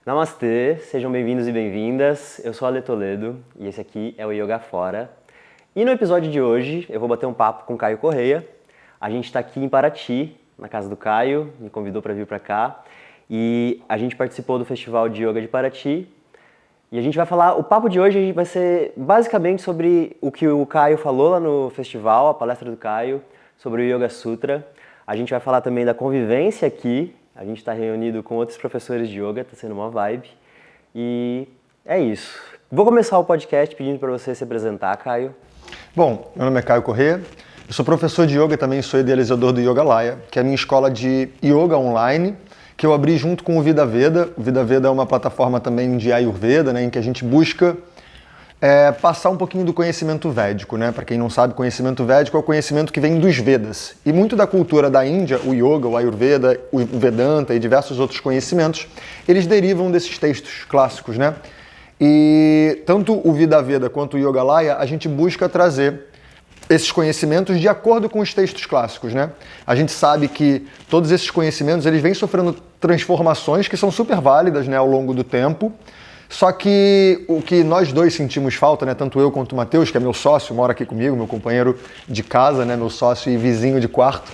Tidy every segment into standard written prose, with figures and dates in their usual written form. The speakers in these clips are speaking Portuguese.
Namastê, sejam bem-vindos e bem-vindas. Eu sou Ale Toledo e esse aqui é o Yoga Fora. E no episódio de hoje eu vou bater um papo com o Caio Correia. A gente está aqui em Paraty, na casa do Caio, me convidou para vir para cá. E a gente participou do Festival de Yoga de Paraty. E a gente vai falar, o papo de hoje vai ser basicamente sobre o que o Caio falou lá no festival, a palestra do Caio, sobre o Yoga Sutra. A gente vai falar também da convivência aqui. A gente está reunido com outros professores de yoga, está sendo uma vibe. E é isso. Vou começar o podcast pedindo para você se apresentar, Caio. Bom, meu nome é Caio Correia, eu sou professor de yoga e também sou idealizador do Yogalaya, que é a minha escola de yoga online, que eu abri junto com o Vida Veda. O Vida Veda é uma plataforma também de Ayurveda, né, em que a gente busca passar um pouquinho do conhecimento védico, né? Para quem não sabe, conhecimento védico é o conhecimento que vem dos Vedas. E muito da cultura da Índia, o Yoga, o Ayurveda, o Vedanta e diversos outros conhecimentos, eles derivam desses textos clássicos, né? E tanto o Vida Veda quanto o Yogalaya, a gente busca trazer esses conhecimentos de acordo com os textos clássicos, né? A gente sabe que todos esses conhecimentos, eles vêm sofrendo transformações que são super válidas, né, ao longo do tempo. Só que o que nós dois sentimos falta, né, tanto eu quanto o Matheus, que é meu sócio, mora aqui comigo, meu companheiro de casa, né, meu sócio e vizinho de quarto,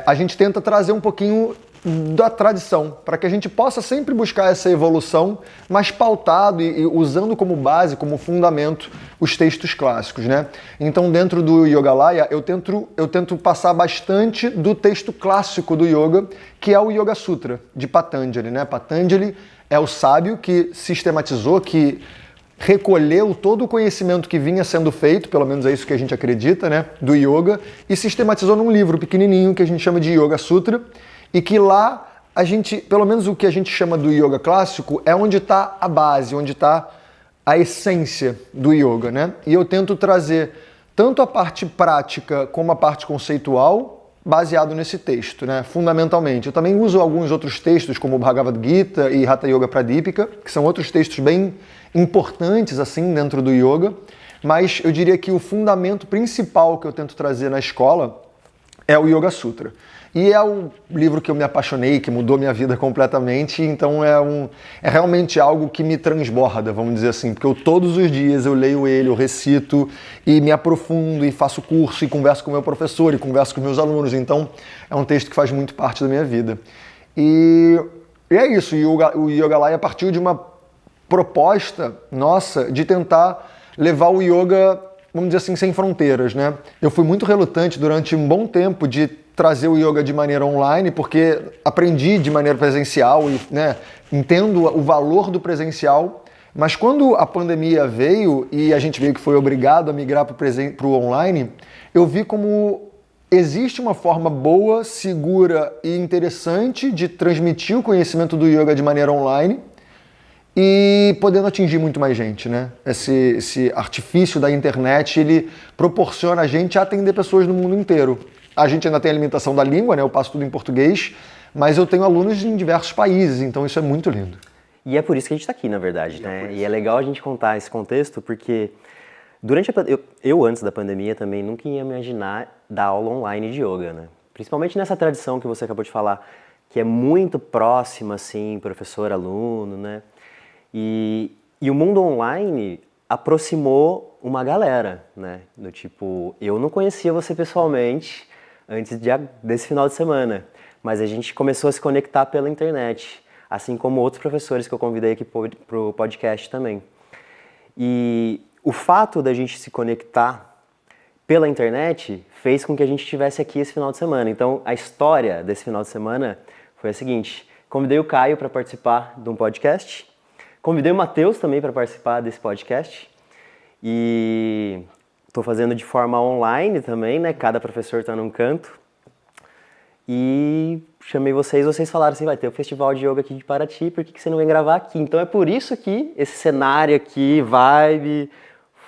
a gente tenta trazer um pouquinho da tradição, para que a gente possa sempre buscar essa evolução, mas pautado e usando como base, como fundamento, os textos clássicos, né? Então, dentro do Yogalaya, eu tento passar bastante do texto clássico do yoga, que é o Yoga Sutra, de Patanjali, né? Patanjali é o sábio que sistematizou, que recolheu todo o conhecimento que vinha sendo feito, pelo menos é isso que a gente acredita, né, do yoga, e sistematizou num livro pequenininho que a gente chama de Yoga Sutra, e que lá a gente, pelo menos o que a gente chama do yoga clássico, é onde está a base, onde está a essência do yoga, né? E eu tento trazer tanto a parte prática como a parte conceitual baseado nesse texto, né? Fundamentalmente. Eu também uso alguns outros textos, como o Bhagavad Gita e Hatha Yoga Pradipika, que são outros textos bem importantes assim dentro do yoga, mas eu diria que o fundamento principal que eu tento trazer na escola é o Yoga Sutra. E é um livro que eu me apaixonei, que mudou minha vida completamente, então é realmente algo que me transborda, vamos dizer assim, porque todos os dias eu leio ele, eu recito e me aprofundo e faço curso e converso com o meu professor e converso com meus alunos, então é um texto que faz muito parte da minha vida. E é isso, o Yogalaya partiu de uma proposta nossa de tentar levar o yoga, vamos dizer assim, sem fronteiras, né? Eu fui muito relutante durante um bom tempo de trazer o yoga de maneira online, porque aprendi de maneira presencial e, né, entendo o valor do presencial, mas quando a pandemia veio e a gente veio que foi obrigado a migrar para o online, eu vi como existe uma forma boa, segura e interessante de transmitir o conhecimento do yoga de maneira online e podendo atingir muito mais gente, né? Esse artifício da internet, ele proporciona a gente a atender pessoas no mundo inteiro. A gente ainda tem a limitação da língua, né? Eu passo tudo em português, mas eu tenho alunos em diversos países, então isso é muito lindo. E é por isso que a gente está aqui, na verdade, né? E é legal a gente contar esse contexto, porque durante eu antes da pandemia também nunca ia imaginar dar aula online de yoga, né? Principalmente nessa tradição que você acabou de falar, que é muito próxima, assim, professor-aluno, né? E o mundo online aproximou uma galera, né? Do tipo, eu não conhecia você pessoalmente antes desse final de semana, mas a gente começou a se conectar pela internet, assim como outros professores que eu convidei aqui para o podcast também. E o fato da gente se conectar pela internet fez com que a gente estivesse aqui esse final de semana. Então, a história desse final de semana foi a seguinte: convidei o Caio para participar de um podcast, convidei o Matheus também para participar desse podcast e estou fazendo de forma online também, né? Cada professor está num canto. E chamei vocês falaram assim, vai ter o Festival de Yoga aqui de Paraty, por que você não vem gravar aqui? Então é por isso que esse cenário aqui, vibe,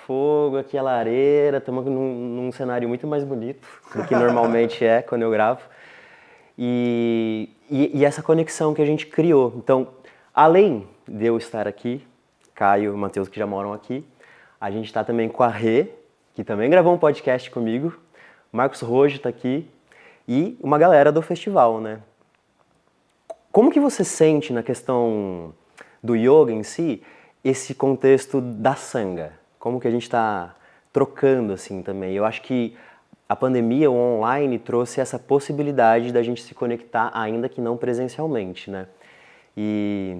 fogo, aqui a lareira, estamos num cenário muito mais bonito do que normalmente é quando eu gravo. E essa conexão que a gente criou. Então, além de eu estar aqui, Caio e Matheus que já moram aqui, a gente está também com a Rê, que também gravou um podcast comigo, Marcos Rojo está aqui, e uma galera do festival, né? Como que você sente na questão do yoga em si, esse contexto da sanga. Como que a gente está trocando assim também. Eu acho que a pandemia, o online, trouxe essa possibilidade da gente se conectar, ainda que não presencialmente, né? E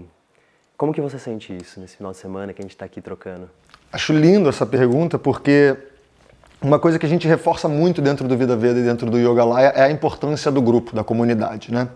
como que você sente isso nesse final de semana que a gente está aqui trocando? Acho lindo essa pergunta, porque uma coisa que a gente reforça muito dentro do Vida Veda e dentro do Yoga Laya é a importância do grupo, da comunidade, né?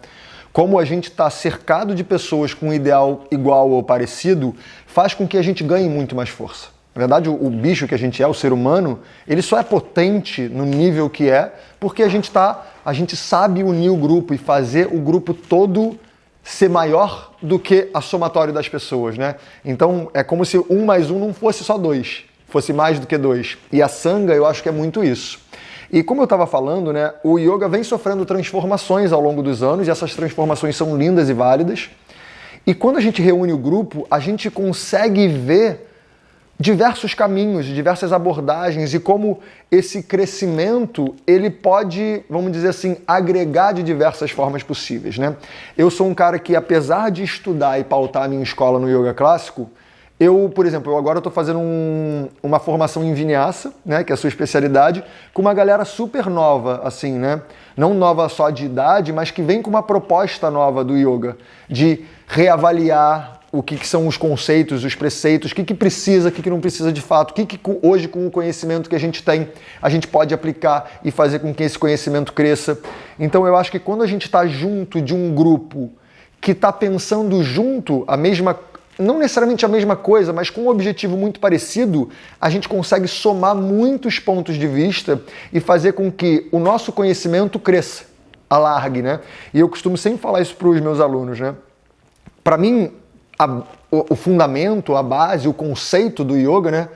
Como a gente está cercado de pessoas com um ideal igual ou parecido, faz com que a gente ganhe muito mais força. Na verdade, o bicho que a gente é, o ser humano, ele só é potente no nível que é porque a gente sabe unir o grupo e fazer o grupo todo ser maior do que a somatória das pessoas, né? Então, é como se 1 mais 1 não fosse só 2, fosse mais do que 2. E a Sangha, eu acho que é muito isso. E como eu estava falando, né, o yoga vem sofrendo transformações ao longo dos anos, e essas transformações são lindas e válidas. E quando a gente reúne o grupo, a gente consegue ver diversos caminhos, diversas abordagens e como esse crescimento ele pode, vamos dizer assim, agregar de diversas formas possíveis, né? Eu sou um cara que, apesar de estudar e pautar a minha escola no yoga clássico, por exemplo, eu agora estou fazendo uma formação em Vinyasa, né, que é a sua especialidade, com uma galera super nova, assim, né? Não nova só de idade, mas que vem com uma proposta nova do yoga, de reavaliar o que são os conceitos, os preceitos, o que precisa, o que não precisa de fato, o que hoje, com o conhecimento que a gente tem, a gente pode aplicar e fazer com que esse conhecimento cresça. Então eu acho que quando a gente está junto de um grupo que está pensando junto a mesma, não necessariamente a mesma coisa, mas com um objetivo muito parecido, a gente consegue somar muitos pontos de vista e fazer com que o nosso conhecimento cresça, alargue, né? E eu costumo sempre falar isso para os meus alunos, né? Para mim, o fundamento, a base, o conceito do yoga, né?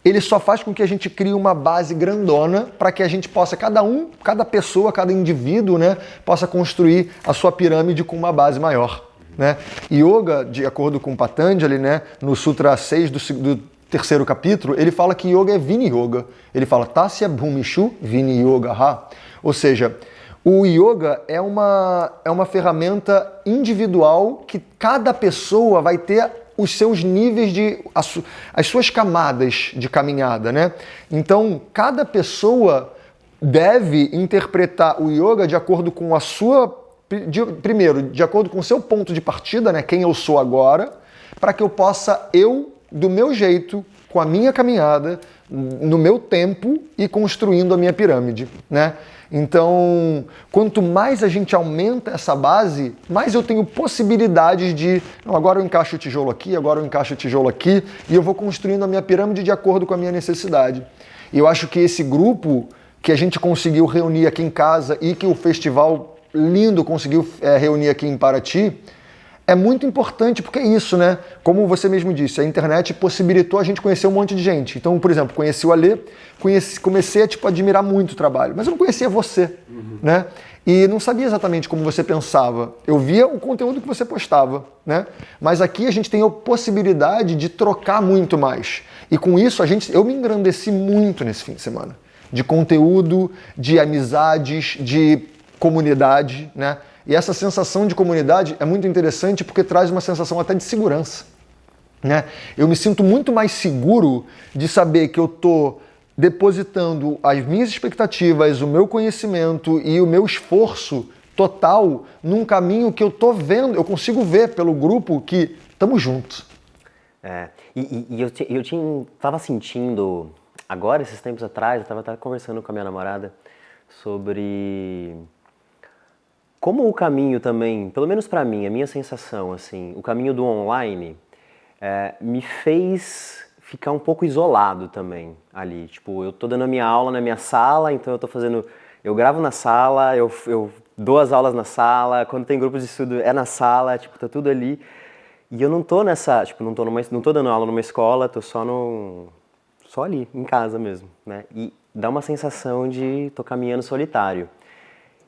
Ele só faz com que a gente crie uma base grandona para que a gente possa, cada pessoa, cada indivíduo, né, possa construir a sua pirâmide com uma base maior, né? Yoga, de acordo com Patanjali, né, no Sutra 6 do terceiro capítulo, ele fala que yoga é Vini Yoga. Ele fala Tasya Bhumishu Vini Yoga Ha. Ou seja, o yoga é uma ferramenta individual que cada pessoa vai ter os seus níveis as suas camadas de caminhada, né? Então, cada pessoa deve interpretar o yoga de acordo com a sua, primeiro, de acordo com o seu ponto de partida, né? Quem eu sou agora, para que eu possa, do meu jeito, com a minha caminhada, no meu tempo e construindo a minha pirâmide, né? Então, quanto mais a gente aumenta essa base, mais eu tenho possibilidades de, não, agora eu encaixo o tijolo aqui, agora eu encaixo o tijolo aqui, e eu vou construindo a minha pirâmide de acordo com a minha necessidade. E eu acho que esse grupo que a gente conseguiu reunir aqui em casa e que o festival lindo conseguiu reunir aqui em Paraty, é muito importante, porque é isso, né? Como você mesmo disse, a internet possibilitou a gente conhecer um monte de gente. Então, por exemplo, conheci o Alê, comecei a admirar muito o trabalho, mas eu não conhecia você, né? E não sabia exatamente como você pensava. Eu via o conteúdo que você postava, né? Mas aqui a gente tem a possibilidade de trocar muito mais. E com isso, eu me engrandeci muito nesse fim de semana. De conteúdo, de amizades, de comunidade, né? E essa sensação de comunidade é muito interessante porque traz uma sensação até de segurança, né? Eu me sinto muito mais seguro de saber que eu estou depositando as minhas expectativas, o meu conhecimento e o meu esforço total num caminho que eu estou vendo, eu consigo ver pelo grupo que estamos juntos. Eu estava sentindo, agora, esses tempos atrás, eu estava conversando com a minha namorada sobre como o caminho também, pelo menos para mim, a minha sensação, assim, o caminho do online me fez ficar um pouco isolado também ali. Tipo, eu tô dando a minha aula na minha sala, então eu gravo na sala, eu dou as aulas na sala, quando tem grupos de estudo é na sala, tipo, tá tudo ali. E eu não tô não tô dando aula numa escola, tô só ali, em casa mesmo, né? E dá uma sensação de tô caminhando solitário.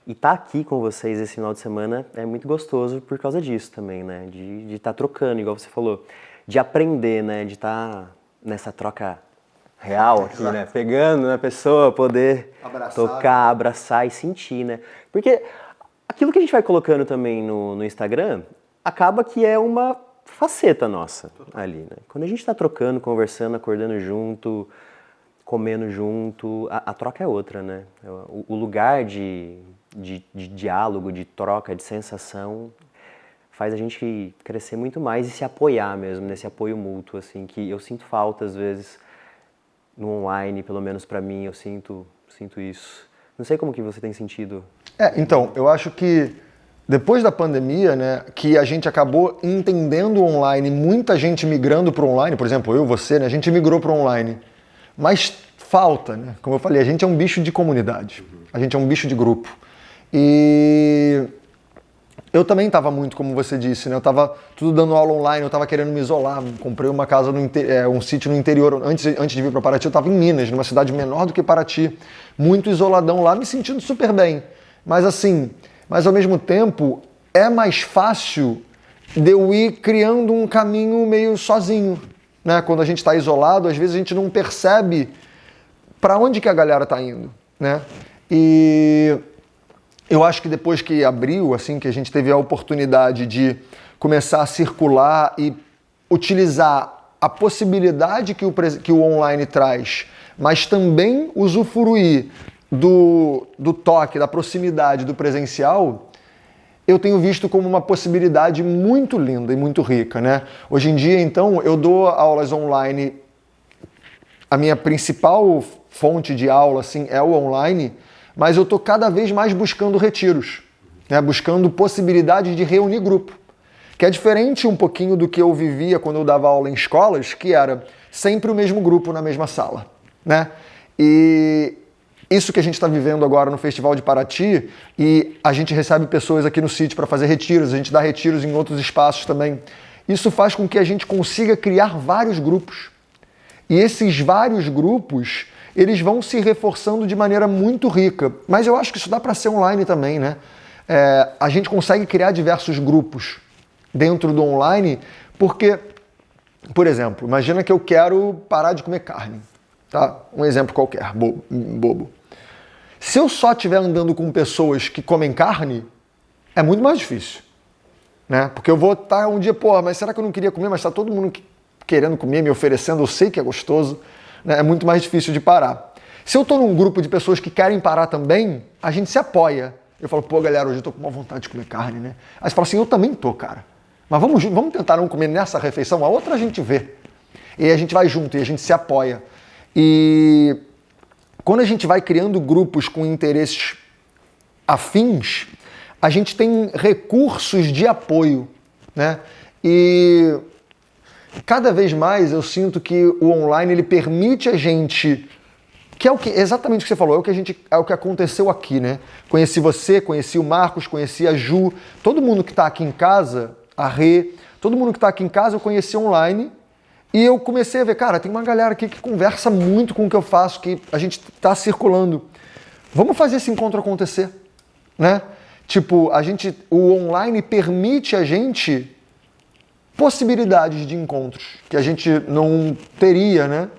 E estar aqui com vocês esse final de semana é muito gostoso por causa disso também, né? De estar trocando, igual você falou, de aprender, né? De estar nessa troca real aqui, né? Pegando na pessoa, poder tocar, abraçar e sentir, né? Porque aquilo que a gente vai colocando também no Instagram acaba que é uma faceta nossa ali, né? Quando a gente está trocando, conversando, acordando junto, comendo junto, a troca é outra, né? O lugar de diálogo, de troca, de sensação faz a gente crescer muito mais e se apoiar mesmo, nesse apoio mútuo, assim, que eu sinto falta às vezes no online, pelo menos pra mim, eu sinto isso. Não sei como que você tem sentido. Então, eu acho que depois da pandemia, né, que a gente acabou entendendo o online, muita gente migrando para o online, por exemplo, eu, você, né, a gente migrou para o online, mas falta, né, como eu falei, a gente é um bicho de comunidade, a gente é um bicho de grupo. E eu também estava muito, como você disse, né? Eu estava tudo dando aula online, eu estava querendo me isolar, comprei uma casa, um sítio no interior, antes de vir para Paraty eu estava em Minas, numa cidade menor do que Paraty, muito isoladão lá, me sentindo super bem. Mas ao mesmo tempo, é mais fácil de eu ir criando um caminho meio sozinho, né? Quando a gente está isolado, às vezes a gente não percebe para onde que a galera está indo, né? E eu acho que depois que abriu, assim, que a gente teve a oportunidade de começar a circular e utilizar a possibilidade que o online traz, mas também usufruir do toque, da proximidade do presencial, eu tenho visto como uma possibilidade muito linda e muito rica, né? Hoje em dia, então, eu dou aulas online, a minha principal fonte de aula, assim, é o online, mas eu estou cada vez mais buscando retiros, né? Buscando possibilidade de reunir grupo, que é diferente um pouquinho do que eu vivia quando eu dava aula em escolas, que era sempre o mesmo grupo na mesma sala, né? E isso que a gente está vivendo agora no Festival de Paraty, e a gente recebe pessoas aqui no sítio para fazer retiros, a gente dá retiros em outros espaços também, isso faz com que a gente consiga criar vários grupos. E esses vários grupos, eles vão se reforçando de maneira muito rica. Mas eu acho que isso dá para ser online também, né? A gente consegue criar diversos grupos dentro do online, porque, por exemplo, imagina que eu quero parar de comer carne, tá? Um exemplo qualquer, bobo. Se eu só estiver andando com pessoas que comem carne, é muito mais difícil, né? Porque eu vou estar um dia, mas será que eu não queria comer? Mas está todo mundo querendo comer, me oferecendo, eu sei que é gostoso, né? É muito mais difícil de parar. Se eu estou num grupo de pessoas que querem parar também, a gente se apoia. Eu falo, galera, hoje eu estou com uma vontade de comer carne, né? Aí você fala assim, eu também tô, cara. Mas vamos tentar não comer nessa refeição, a outra a gente vê. E aí a gente vai junto e a gente se apoia. E quando a gente vai criando grupos com interesses afins, a gente tem recursos de apoio, né? E cada vez mais eu sinto que o online ele permite a gente, que é exatamente o que você falou, é o que aconteceu aqui, né? Conheci você, conheci o Marcos, conheci a Ju, todo mundo que está aqui em casa, a Rê, todo mundo que está aqui em casa eu conheci online. E eu comecei a ver, cara, tem uma galera aqui que conversa muito com o que eu faço, que a gente está circulando. Vamos fazer esse encontro acontecer, né? Tipo, o online permite a gente possibilidades de encontros que a gente não teria, né?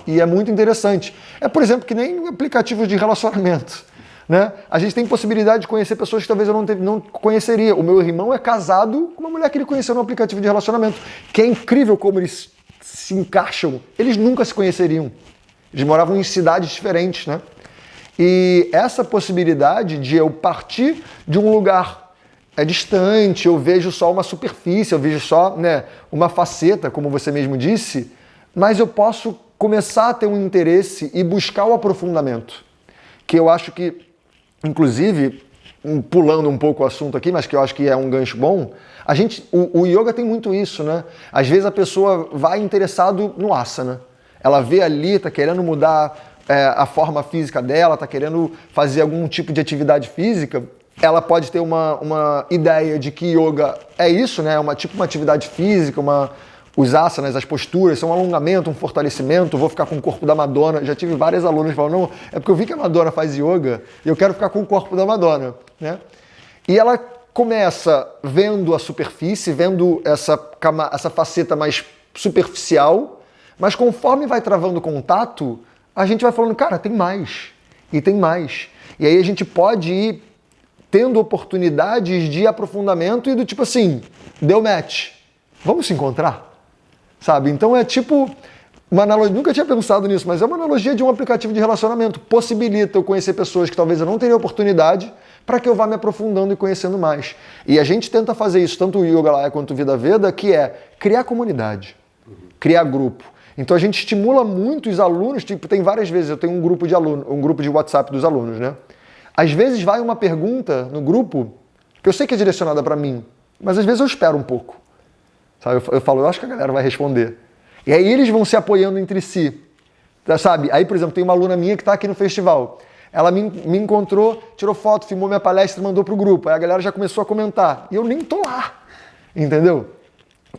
E é muito interessante. É, por exemplo, que nem aplicativos de relacionamento, né? A gente tem possibilidade de conhecer pessoas que talvez eu não conheceria. O meu irmão é casado com uma mulher que ele conheceu no aplicativo de relacionamento, que é incrível como eles se encaixam. Eles nunca se conheceriam. Eles moravam em cidades diferentes, né? E essa possibilidade de eu partir de um lugar distante, eu vejo só uma superfície, eu vejo só, né, uma faceta, como você mesmo disse, mas eu posso começar a ter um interesse e buscar o aprofundamento. Que eu acho que, inclusive, pulando um pouco o assunto aqui, mas que eu acho que é um gancho bom, o yoga tem muito isso, né? Às vezes a pessoa vai interessado no asana. Ela vê ali, tá querendo mudar a forma física dela, tá querendo fazer algum tipo de atividade física. Ela pode ter uma ideia de que yoga é isso, né? Uma atividade física, os asanas, as posturas, são um alongamento, um fortalecimento, vou ficar com o corpo da Madonna. Já tive várias alunas que falam, não, é porque eu vi que a Madonna faz yoga e eu quero ficar com o corpo da Madonna, né? E ela começa vendo a superfície, vendo essa faceta mais superficial, mas conforme vai travando contato, a gente vai falando, cara, tem mais, e tem mais. E aí a gente pode ir tendo oportunidades de aprofundamento e do tipo assim, deu match. Vamos se encontrar? Sabe? Então é tipo uma analogia, nunca tinha pensado nisso, mas é uma analogia de um aplicativo de relacionamento. Possibilita eu conhecer pessoas que talvez eu não teria oportunidade para que eu vá me aprofundando e conhecendo mais. E a gente tenta fazer isso, tanto o Yoga Laya quanto o Vida Veda, que é criar comunidade, criar grupo. Então a gente estimula muito os alunos, tipo, tem várias vezes, eu tenho um grupo de alunos, um grupo de WhatsApp dos alunos, né? Às vezes vai uma pergunta no grupo que eu sei que é direcionada para mim, mas às vezes eu espero um pouco. Sabe? Eu falo, eu acho que a galera vai responder. E aí eles vão se apoiando entre si. Sabe? Aí, por exemplo, tem uma aluna minha que está aqui no festival. Ela me encontrou, tirou foto, filmou minha palestra e mandou pro grupo. Aí a galera já começou a comentar. E eu nem tô lá. Entendeu?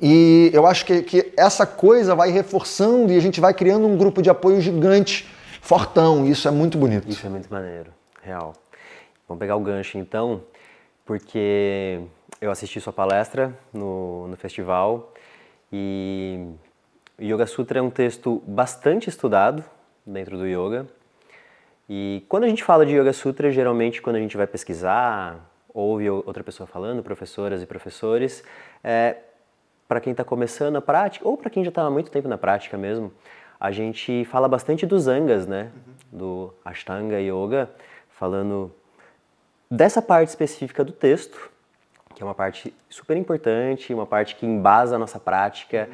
E eu acho que essa coisa vai reforçando e a gente vai criando um grupo de apoio gigante, fortão. E isso é muito bonito. Isso é muito maneiro, real. Vamos pegar o gancho então, porque eu assisti sua palestra no festival e o Yoga Sutra é um texto bastante estudado dentro do yoga. E quando a gente fala de Yoga Sutra, geralmente quando a gente vai pesquisar, ouve outra pessoa falando, professoras e professores, para quem está começando a prática, ou para quem já está há muito tempo na prática mesmo, a gente fala bastante dos Angas, né? Do Ashtanga Yoga, falando dessa parte específica do texto, que é uma parte super importante, uma parte que embasa a nossa prática,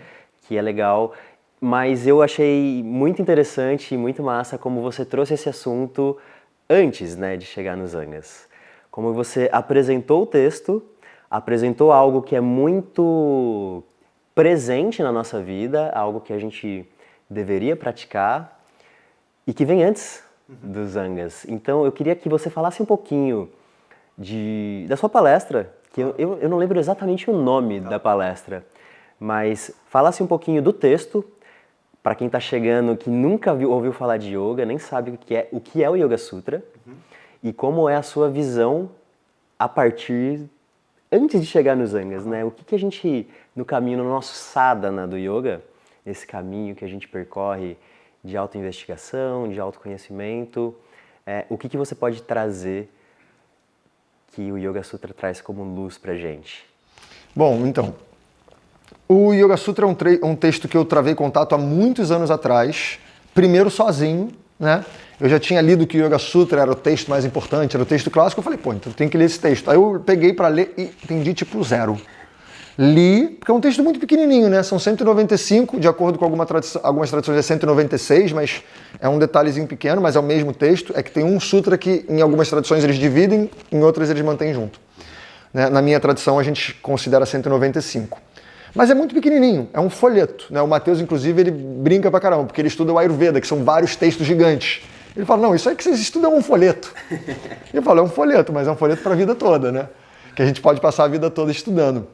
que é legal, mas eu achei muito interessante e muito massa como você trouxe esse assunto antes, né, de chegar nos Angas. Como você apresentou o texto, apresentou algo que é muito presente na nossa vida, algo que a gente deveria praticar e que vem antes dos Angas. Então eu queria que você falasse um pouquinho da sua palestra, que eu não lembro exatamente o nome da palestra, mas falasse um pouquinho do texto, para quem está chegando que nunca ouviu falar de yoga, nem sabe o que é o Yoga Sutra, e como é a sua visão antes de chegar nos Angas, né? O que a gente, no caminho, no nosso sadhana do yoga, esse caminho que a gente percorre de autoinvestigação, de autoconhecimento, o que você pode trazer que o Yoga Sutra traz como luz pra gente? Bom, então, o Yoga Sutra é um texto que eu travei contato há muitos anos atrás, primeiro sozinho, né? Eu já tinha lido que o Yoga Sutra era o texto mais importante, era o texto clássico, eu falei, pô, então tem que ler esse texto. Aí eu peguei para ler e entendi tipo 0. Li, porque é um texto muito pequenininho, né? São 195, de acordo com algumas tradições é 196, mas é um detalhezinho pequeno, mas é o mesmo texto. É que tem um sutra que em algumas tradições eles dividem, em outras eles mantêm junto. Né? Na minha tradição a gente considera 195. Mas é muito pequenininho, é um folheto. Né? O Mateus, inclusive, ele brinca pra caramba, porque ele estuda o Ayurveda, que são vários textos gigantes. Ele fala, não, isso aí que vocês estudam é um folheto. Eu falo, é um folheto, mas é um folheto para a vida toda, né? Que a gente pode passar a vida toda estudando.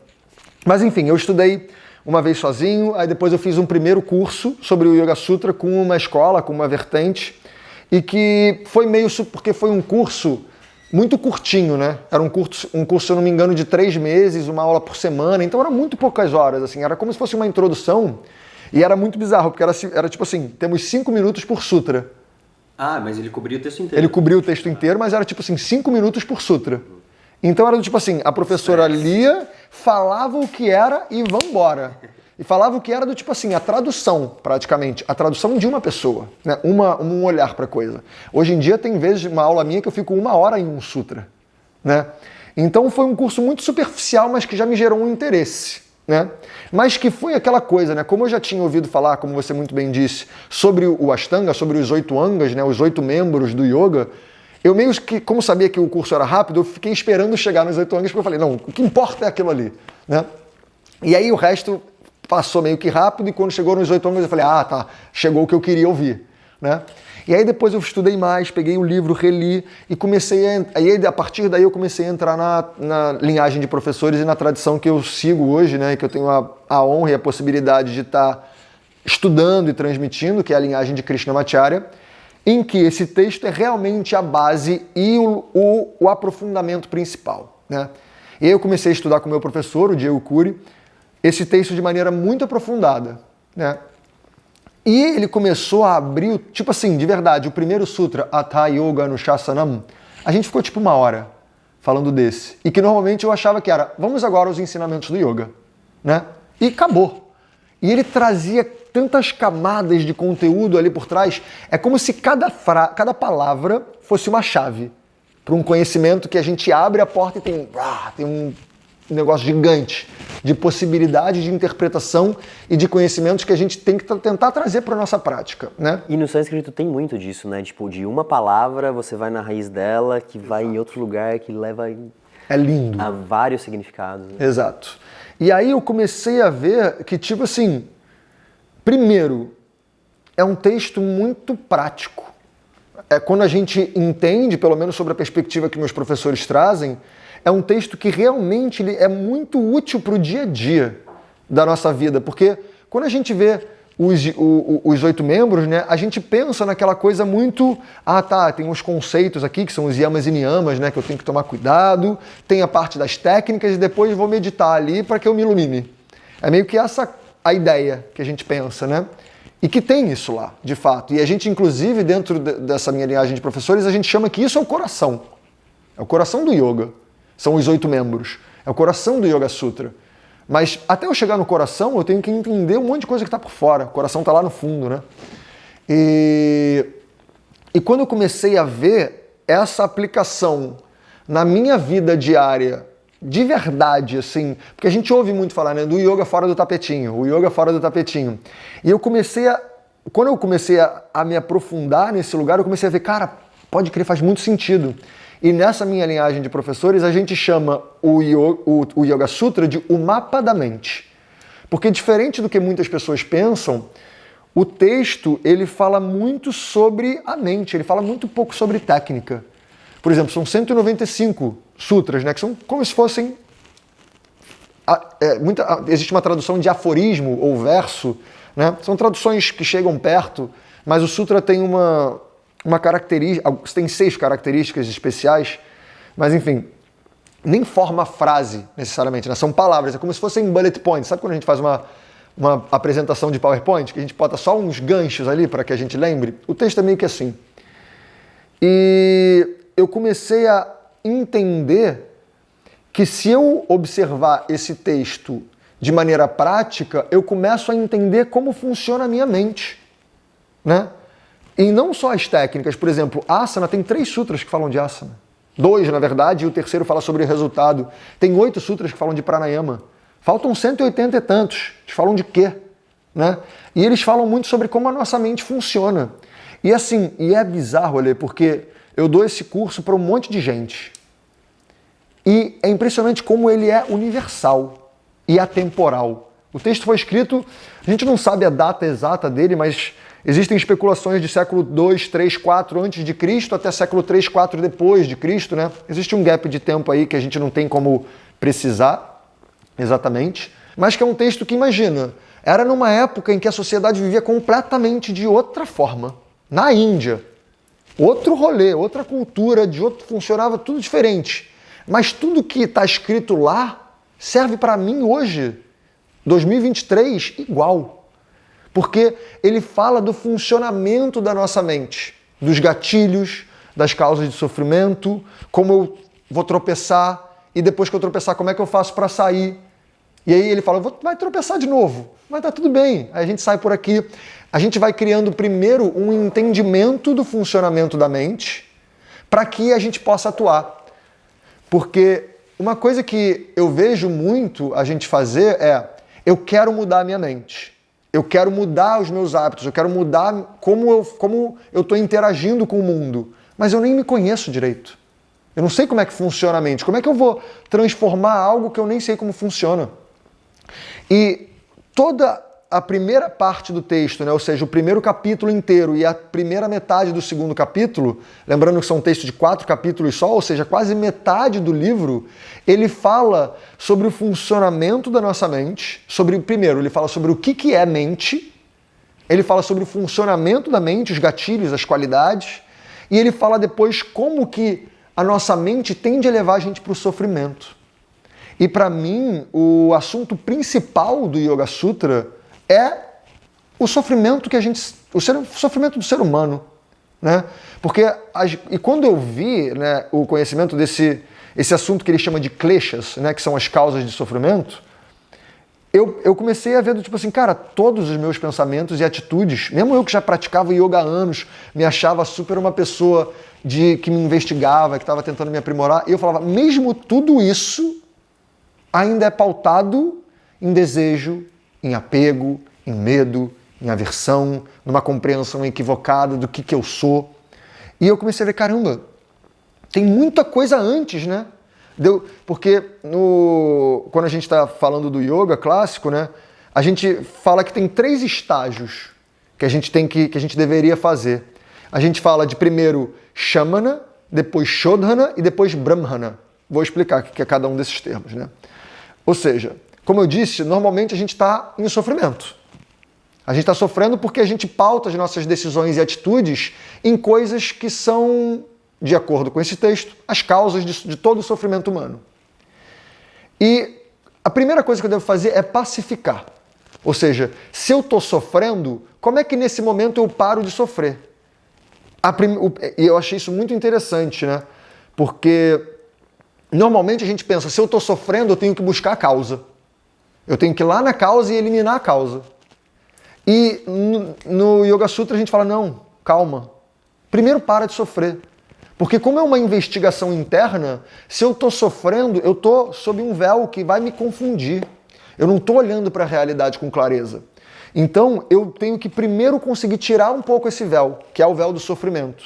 Mas enfim, eu estudei uma vez sozinho, aí depois eu fiz um primeiro curso sobre o Yoga Sutra com uma escola, com uma vertente, e que foi porque foi um curso muito curtinho, né? Era um curso, se eu não me engano, de 3 meses, uma aula por semana, então era muito poucas horas, assim, era como se fosse uma introdução, e era muito bizarro, porque era tipo assim, temos 5 minutos por sutra. Ah, mas ele cobria o texto inteiro. Ele cobria o texto inteiro, mas era tipo assim, 5 minutos por sutra. Então era tipo assim, a professora lia, falava o que era e vambora. E falava o que era do tipo assim, a tradução, praticamente. A tradução de uma pessoa, né? Um olhar para a coisa. Hoje em dia tem vezes uma aula minha que eu fico 1 hora em um sutra, né? Então foi um curso muito superficial, mas que já me gerou um interesse, né? Mas que foi aquela coisa, né? Como eu já tinha ouvido falar, como você muito bem disse, sobre o Ashtanga, sobre os 8 Angas, né? Os 8 membros do yoga, eu meio que, como sabia que o curso era rápido, eu fiquei esperando chegar nos 8 Angas, porque eu falei, não, o que importa é aquilo ali, né? E aí o resto passou meio que rápido, e quando chegou nos 8 Angas eu falei, ah, tá, chegou o que eu queria ouvir, né? E aí depois eu estudei mais, peguei o livro, reli e aí a partir daí eu comecei a entrar na linhagem de professores e na tradição que eu sigo hoje, né, que eu tenho a honra e a possibilidade de estar estudando e transmitindo, que é a linhagem de Krishnamacharya, em que esse texto é realmente a base e o aprofundamento principal, né? E aí eu comecei a estudar com o meu professor, o Diego Cury, esse texto de maneira muito aprofundada, né? E ele começou a abrir, tipo assim, de verdade, o primeiro sutra, Atha Yoga Anushasanam, a gente ficou tipo 1 hora falando desse. E que normalmente eu achava que era, vamos agora aos ensinamentos do yoga, né? e acabou. E ele trazia tantas camadas de conteúdo ali por trás. É como se cada palavra fosse uma chave para um conhecimento que a gente abre a porta e tem um negócio gigante de possibilidades de interpretação e de conhecimentos que a gente tem que tentar trazer para a nossa prática, né? E no sânscrito tem muito disso, né? Tipo, de uma palavra você vai na raiz dela, que vai em outro lugar, que leva É lindo. a vários significados. Né? Exato. E aí eu comecei a ver que, tipo assim, primeiro, é um texto muito prático. É quando a gente entende, pelo menos sobre a perspectiva que meus professores trazem, é um texto que realmente ele é muito útil para o dia a dia da nossa vida, porque quando a gente vê os 8 membros, né, a gente pensa naquela coisa muito, tem uns conceitos aqui que são os yamas e niyamas, né, que eu tenho que tomar cuidado, tem a parte das técnicas e depois vou meditar ali para que eu me ilumine. É meio que essa a ideia que a gente pensa, né? E que tem isso lá, de fato. E a gente, inclusive, dentro dessa minha linhagem de professores, a gente chama que isso é o coração. É o coração do yoga. São os 8 membros. É o coração do Yoga Sutra. Mas até eu chegar no coração, eu tenho que entender um monte de coisa que está por fora. O coração está lá no fundo, né? E quando eu comecei a ver essa aplicação na minha vida diária, de verdade, assim, porque a gente ouve muito falar, né, do yoga fora do tapetinho, o yoga fora do tapetinho. E eu comecei quando eu comecei a me aprofundar nesse lugar, eu comecei a ver, cara, pode crer, faz muito sentido. E nessa minha linhagem de professores, a gente chama o Yoga Sutra de o mapa da mente. Porque diferente do que muitas pessoas pensam, o texto, ele fala muito sobre a mente, ele fala muito pouco sobre técnica. Por exemplo, são 195 sutras, né, que são como se fossem... existe uma tradução de aforismo ou verso, né? São traduções que chegam perto, mas o sutra tem uma característica, tem 6 características especiais, mas enfim, nem forma frase necessariamente, né? São palavras, é como se fossem bullet points. Sabe quando a gente faz uma apresentação de PowerPoint, que a gente bota só uns ganchos ali para que a gente lembre? O texto é meio que assim. E eu comecei a entender que se eu observar esse texto de maneira prática, eu começo a entender como funciona a minha mente, né? E não só as técnicas, por exemplo, asana, tem 3 sutras que falam de asana. 2, na verdade, e o terceiro fala sobre o resultado. Tem 8 sutras que falam de pranayama. Faltam 180 e tantos. Eles falam de quê? Né? E eles falam muito sobre como a nossa mente funciona. E assim, é bizarro, Alê, porque eu dou esse curso para um monte de gente. E é impressionante como ele é universal e atemporal. O texto foi escrito, a gente não sabe a data exata dele, mas existem especulações de século 2, 3, 4 antes de Cristo até século 3, 4 depois de Cristo, né? Existe um gap de tempo aí que a gente não tem como precisar exatamente, mas que é um texto que, imagina, era numa época em que a sociedade vivia completamente de outra forma. Na Índia, outro rolê, outra cultura, funcionava tudo diferente. Mas tudo que está escrito lá serve para mim hoje, 2023, igual. Porque ele fala do funcionamento da nossa mente, dos gatilhos, das causas de sofrimento, como eu vou tropeçar, e depois que eu tropeçar, como é que eu faço para sair? E aí ele fala, vai tropeçar de novo, vai dar tudo bem. Aí a gente sai por aqui, a gente vai criando primeiro um entendimento do funcionamento da mente, para que a gente possa atuar. Porque uma coisa que eu vejo muito a gente fazer é, eu quero mudar a minha mente. Eu quero mudar os meus hábitos, eu quero mudar como eu estou interagindo com o mundo. Mas eu nem me conheço direito. Eu não sei como é que funciona a mente. Como é que eu vou transformar algo que eu nem sei como funciona? E toda a primeira parte do texto, né, ou seja, o primeiro capítulo inteiro e a primeira metade do segundo capítulo, lembrando que são textos de 4 capítulos só, ou seja, quase metade do livro, ele fala sobre o funcionamento da nossa mente, primeiro, ele fala sobre o que é mente, ele fala sobre o funcionamento da mente, os gatilhos, as qualidades, e ele fala depois como que a nossa mente tende a levar a gente para o sofrimento. E para mim, o assunto principal do Yoga Sutra é o sofrimento o sofrimento do ser humano, né? Porque e quando eu vi, né, o conhecimento esse assunto que ele chama de kleshas, né, que são as causas de sofrimento, eu comecei a ver do tipo assim, cara, todos os meus pensamentos e atitudes, mesmo eu que já praticava yoga há anos, me achava super uma pessoa que me investigava, que estava tentando me aprimorar, e eu falava, mesmo tudo isso ainda é pautado em desejo, em apego, em medo, em aversão, numa compreensão equivocada do que eu sou. E eu comecei a ver, caramba, tem muita coisa antes, né? Porque quando a gente está falando do yoga clássico, né, a gente fala que tem 3 estágios que a gente deveria fazer. A gente fala de primeiro Shamana, depois Shodhana e depois Brahmana. Vou explicar o que é cada um desses termos, né? Ou seja, como eu disse, normalmente a gente está em sofrimento. A gente está sofrendo porque a gente pauta as nossas decisões e atitudes em coisas que são, de acordo com esse texto, as causas de todo o sofrimento humano. E a primeira coisa que eu devo fazer é pacificar. Ou seja, se eu estou sofrendo, como é que nesse momento eu paro de sofrer? E eu achei isso muito interessante, né? Porque normalmente a gente pensa, se eu estou sofrendo, eu tenho que buscar a causa. Eu tenho que ir lá na causa e eliminar a causa. E no Yoga Sutra a gente fala, não, calma. Primeiro para de sofrer. Porque como é uma investigação interna, se eu estou sofrendo, eu estou sob um véu que vai me confundir. Eu não estou olhando para a realidade com clareza. Então eu tenho que primeiro conseguir tirar um pouco esse véu, que é o véu do sofrimento.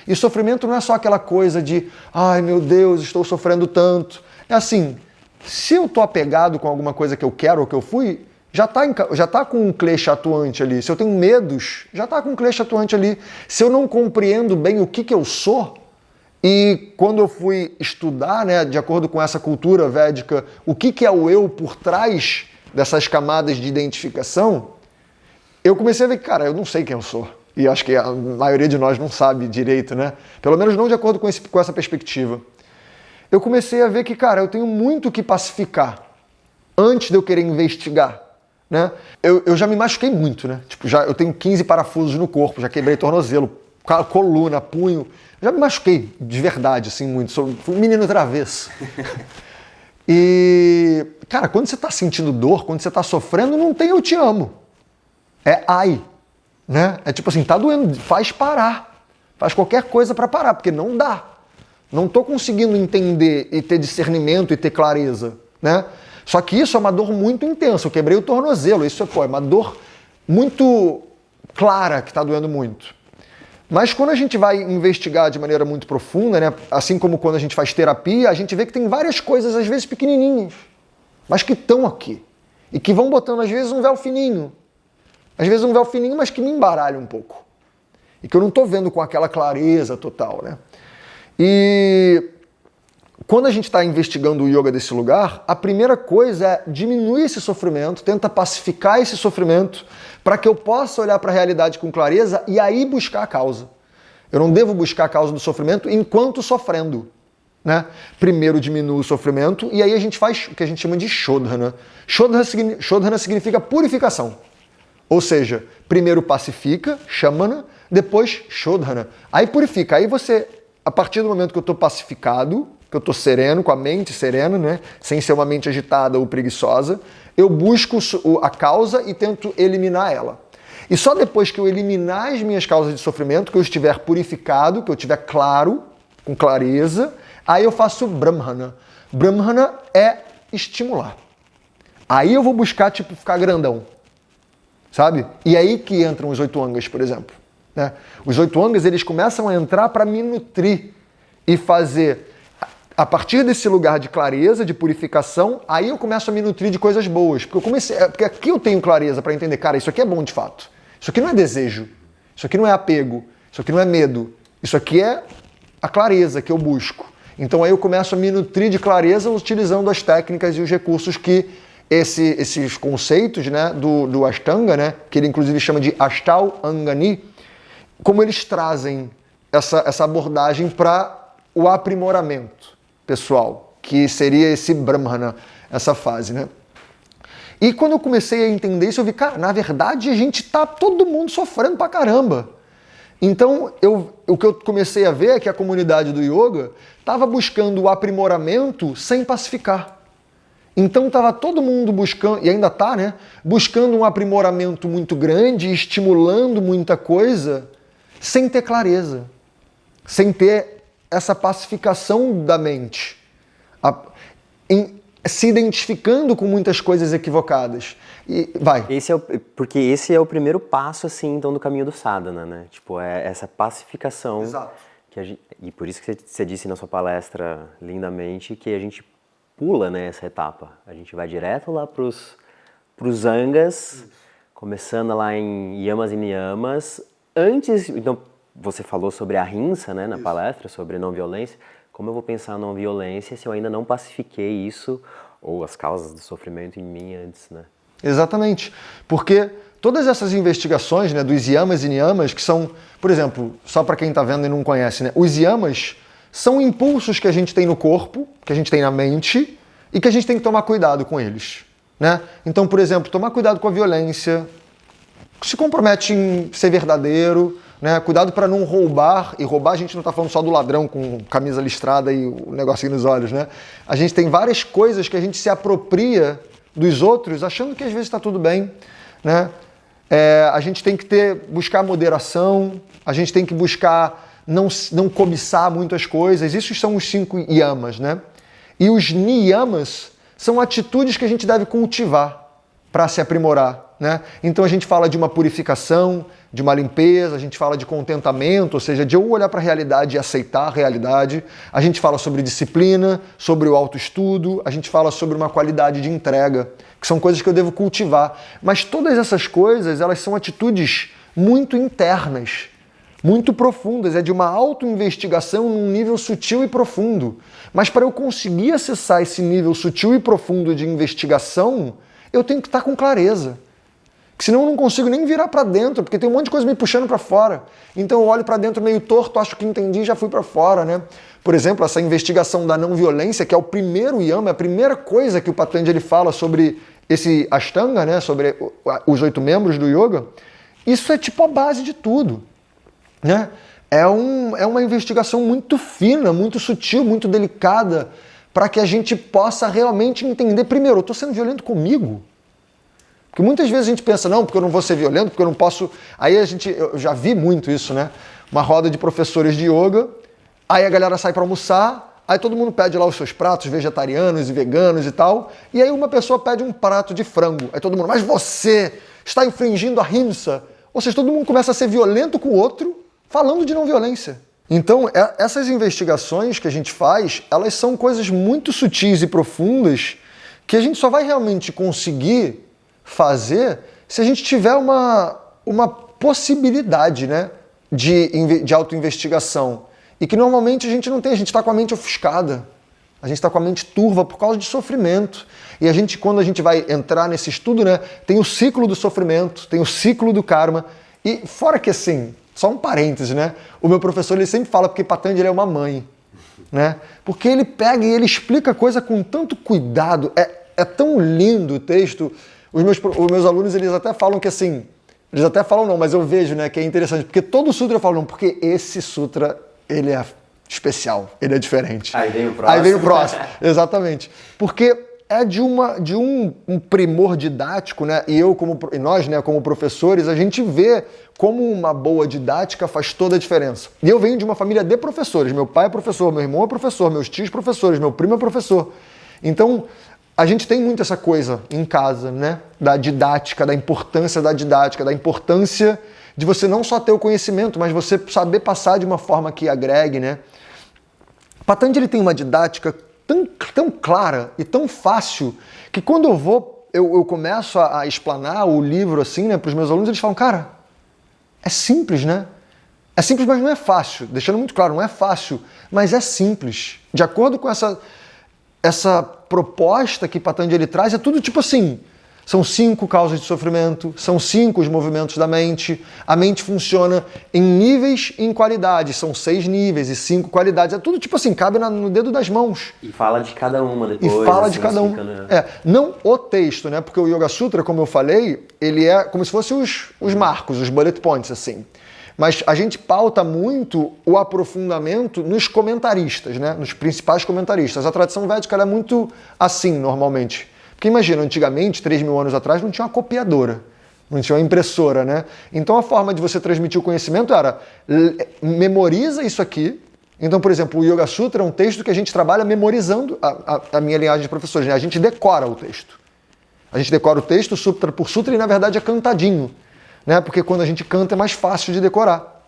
E sofrimento não é só aquela coisa de, ai meu Deus, estou sofrendo tanto. É assim, se eu estou apegado com alguma coisa que eu quero ou que eu fui, já está com um klesha atuante ali. Se eu tenho medos, já está com um klesha atuante ali. Se eu não compreendo bem o que eu sou, e quando eu fui estudar, né, de acordo com essa cultura védica, o que é o eu por trás dessas camadas de identificação, eu comecei a ver que, cara, eu não sei quem eu sou. E acho que a maioria de nós não sabe direito, né? Pelo menos não de acordo com essa perspectiva. Eu comecei a ver que, cara, eu tenho muito que pacificar antes de eu querer investigar, né? Eu já me machuquei muito, né? Tipo, eu tenho 15 parafusos no corpo, já quebrei tornozelo, coluna, punho. Já me machuquei de verdade, assim, muito. Fui um menino travesso. E, cara, quando você está sentindo dor, quando você está sofrendo, não tem eu te amo. É ai. Né? É tipo assim, tá doendo, faz parar. Faz qualquer coisa para parar, porque não dá. Não estou conseguindo entender e ter discernimento e ter clareza, né? Só que isso é uma dor muito intensa. Eu quebrei o tornozelo, isso é uma dor muito clara que está doendo muito. Mas quando a gente vai investigar de maneira muito profunda, né, assim como quando a gente faz terapia, a gente vê que tem várias coisas, às vezes pequenininhas, mas que estão aqui. E que vão botando, às vezes, um véu fininho. Às vezes um véu fininho, mas que me embaralha um pouco. E que eu não estou vendo com aquela clareza total, né? E quando a gente está investigando o yoga desse lugar, a primeira coisa é diminuir esse sofrimento, tenta pacificar esse sofrimento para que eu possa olhar para a realidade com clareza e aí buscar a causa. Eu não devo buscar a causa do sofrimento enquanto sofrendo, né? Primeiro diminui o sofrimento e aí a gente faz o que a gente chama de Shodhana. Shodhana significa purificação. Ou seja, primeiro pacifica, Shamana, depois Shodhana. Aí purifica. Aí você, a partir do momento que eu estou pacificado, que eu estou sereno, com a mente serena, né, sem ser uma mente agitada ou preguiçosa, eu busco a causa e tento eliminar ela. E só depois que eu eliminar as minhas causas de sofrimento, que eu estiver purificado, que eu estiver claro, com clareza, aí eu faço Brahmana. Brahmana é estimular. Aí eu vou buscar, tipo, ficar grandão. Sabe? E aí que entram os 8 angas, por exemplo. Né? Os 8 angas, eles começam a entrar para me nutrir e fazer, a partir desse lugar de clareza, de purificação, aí eu começo a me nutrir de coisas boas. Porque aqui eu tenho clareza para entender, cara, isso aqui é bom de fato. Isso aqui não é desejo. Isso aqui não é apego. Isso aqui não é medo. Isso aqui é a clareza que eu busco. Então aí eu começo a me nutrir de clareza utilizando as técnicas e os recursos que esses conceitos, né, do Ashtanga, né, que ele inclusive chama de Ashtal Angani, como eles trazem essa abordagem para o aprimoramento pessoal, que seria esse Brahmana, essa fase, né? E quando eu comecei a entender isso, eu vi, cara, na verdade a gente tá todo mundo sofrendo pra caramba. Então, o que eu comecei a ver é que a comunidade do yoga estava buscando o aprimoramento sem pacificar. Então estava todo mundo buscando, e ainda está, né? Buscando um aprimoramento muito grande, estimulando muita coisa, sem ter clareza, sem ter essa pacificação da mente, se identificando com muitas coisas equivocadas. E vai. Porque esse é o primeiro passo, assim, então, do caminho do sadhana, né? Tipo, é essa pacificação. Exato. E por isso que você disse na sua palestra, lindamente, que a gente pula, né, essa etapa. A gente vai direto lá pros angas, começando lá em yamas e niyamas. Antes, então, você falou sobre a ahimsa, né, na palestra, sobre não violência. Como eu vou pensar não violência se eu ainda não pacifiquei isso, ou as causas do sofrimento em mim antes, né? Exatamente, porque todas essas investigações, né, dos yamas e niyamas, que são, por exemplo, só para quem está vendo e não conhece, né, os yamas são impulsos que a gente tem no corpo, que a gente tem na mente, e que a gente tem que tomar cuidado com eles, né? Então, por exemplo, tomar cuidado com a violência, se compromete em ser verdadeiro, né? Cuidado para não roubar, e roubar a gente não está falando só do ladrão com camisa listrada e o negocinho nos olhos, né? A gente tem várias coisas que a gente se apropria dos outros, achando que às vezes está tudo bem, né? A gente tem que buscar moderação, a gente tem que buscar não cobiçar muitas coisas. Esses são os 5 yamas, né? E os niyamas são atitudes que a gente deve cultivar para se aprimorar, né? Então a gente fala de uma purificação, de uma limpeza, a gente fala de contentamento, ou seja, de eu olhar para a realidade e aceitar a realidade. A gente fala sobre disciplina, sobre o autoestudo, a gente fala sobre uma qualidade de entrega, que são coisas que eu devo cultivar. Mas todas essas coisas, elas são atitudes muito internas, muito profundas, é de uma auto-investigação num nível sutil e profundo. Mas para eu conseguir acessar esse nível sutil e profundo de investigação, eu tenho que estar com clareza. Senão eu não consigo nem virar para dentro, porque tem um monte de coisa me puxando para fora. Então eu olho para dentro meio torto, acho que entendi e já fui para fora, né? Por exemplo, essa investigação da não violência, que é o primeiro yama, a primeira coisa que o Patanjali fala sobre esse Ashtanga, né? Sobre os 8 membros do yoga, isso é tipo a base de tudo, né? É uma investigação muito fina, muito sutil, muito delicada, para que a gente possa realmente entender, primeiro, eu estou sendo violento comigo? Porque muitas vezes a gente pensa, não, porque eu não vou ser violento, porque eu não posso... Aí eu já vi muito isso, né? Uma roda de professores de yoga, aí a galera sai para almoçar, aí todo mundo pede lá os seus pratos vegetarianos e veganos e tal, e aí uma pessoa pede um prato de frango. Aí todo mundo, mas você está infringindo a ahimsa. Ou seja, todo mundo começa a ser violento com o outro, falando de não violência. Então, essas investigações que a gente faz, elas são coisas muito sutis e profundas que a gente só vai realmente conseguir fazer se a gente tiver uma possibilidade, né, de auto-investigação. E que normalmente a gente não tem, a gente está com a mente ofuscada, a gente está com a mente turva por causa de sofrimento. E a gente, quando a gente vai entrar nesse estudo, né, tem o ciclo do sofrimento, tem o ciclo do karma. E fora que assim, só um parêntese, né, o meu professor ele sempre fala porque Patanjali é uma mãe, né, porque ele pega e ele explica a coisa com tanto cuidado, é tão lindo o texto. Os meus alunos, eles até falam que assim, eles até falam não, mas eu vejo, né, que é interessante, porque todo sutra eu falo não, porque esse sutra, ele é especial, ele é diferente. Aí vem o próximo. Aí vem o próximo, exatamente. Porque é de um primor didático, né, e nós, né, como professores, a gente vê como uma boa didática faz toda a diferença. E eu venho de uma família de professores, meu pai é professor, meu irmão é professor, meus tios professores, meu primo é professor. Então, a gente tem muito essa coisa em casa, né? Da didática, da importância da didática, da importância de você não só ter o conhecimento, mas você saber passar de uma forma que agregue, né? Patanjali tem uma didática tão clara e tão fácil que quando eu começo a explanar o livro assim, né, para os meus alunos, eles falam, cara, é simples, né? É simples, mas não é fácil. Deixando muito claro, não é fácil, mas é simples. De acordo com essa proposta que Patanjali traz, é tudo tipo assim, são 5 causas de sofrimento, são 5 os movimentos da mente, a mente funciona em níveis e em qualidades, são 6 níveis e 5 qualidades, é tudo tipo assim, cabe no dedo das mãos. E fala de cada uma depois. E fala assim, de cada um. Não o texto, né? Porque o Yoga Sutra, como eu falei, ele é como se fossem os marcos, os bullet points, assim. Mas a gente pauta muito o aprofundamento nos comentaristas, né? Nos principais comentaristas. A tradição védica ela é muito assim, normalmente. Porque imagina, antigamente, 3.000 anos atrás, não tinha uma copiadora, não tinha uma impressora, né? Então a forma de você transmitir o conhecimento era memoriza isso aqui. Então, por exemplo, o Yoga Sutra é um texto que a gente trabalha memorizando a minha linhagem de professores, né? A gente decora o texto. A gente decora o texto sutra por sutra e, na verdade, é cantadinho, né? Porque quando a gente canta é mais fácil de decorar.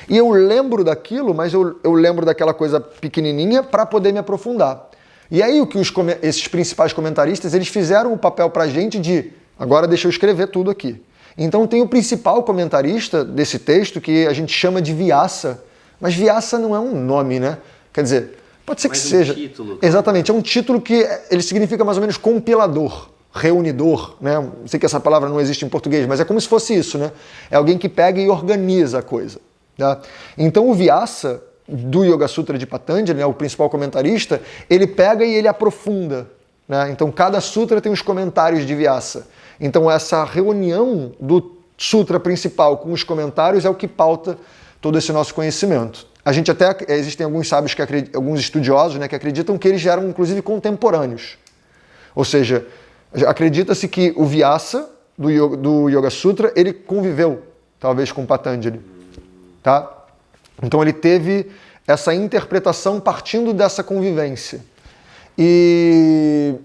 E eu lembro daquilo, mas eu lembro daquela coisa pequenininha para poder me aprofundar. E aí o que esses principais comentaristas, eles fizeram o papel para a gente de, agora deixa eu escrever tudo aqui. Então tem o principal comentarista desse texto, que a gente chama de Vyasa, mas Vyasa não é um nome, né? Quer dizer, pode ser que seja. Título. Exatamente, é um título que ele significa mais ou menos compilador. Reunidor, né? Sei que essa palavra não existe em português, mas é como se fosse isso, né? É alguém que pega e organiza a coisa. Tá? Então o Vyasa, do Yoga Sutra de Patanjali, né, o principal comentarista, ele pega e ele aprofunda. Né? Então cada sutra tem os comentários de Vyasa. Então essa reunião do sutra principal com os comentários é o que pauta todo esse nosso conhecimento. A gente até, existem alguns sábios, alguns estudiosos, né, que acreditam que eles já eram inclusive contemporâneos. Ou seja, acredita-se que o Vyasa, do Yoga Sutra, ele conviveu, talvez, com Patanjali. Tá? Então ele teve essa interpretação partindo dessa convivência. E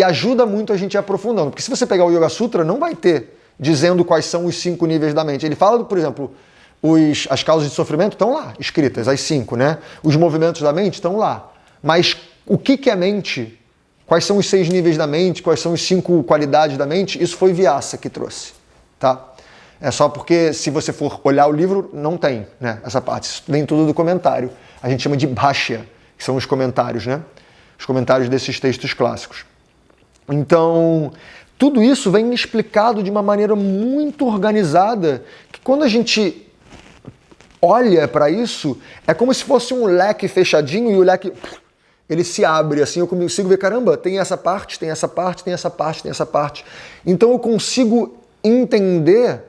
ajuda muito a gente aprofundando. Porque se você pegar o Yoga Sutra, não vai ter dizendo quais são os 5 níveis da mente. Ele fala, por exemplo, as causas de sofrimento estão lá, escritas, as 5, né? Os movimentos da mente estão lá. Mas o que é mente? Quais são os 6 níveis da mente? Quais são as 5 qualidades da mente? Isso foi Vyasa que trouxe, tá? É só porque, se você for olhar o livro, não tem, né, essa parte. Isso vem tudo do comentário. A gente chama de bhashya, que são os comentários, né? Os comentários desses textos clássicos. Então, tudo isso vem explicado de uma maneira muito organizada, que quando a gente olha para isso, é como se fosse um leque fechadinho e o leque, ele se abre, assim, eu consigo ver, caramba, tem essa parte, tem essa parte, tem essa parte, tem essa parte. Então eu consigo entender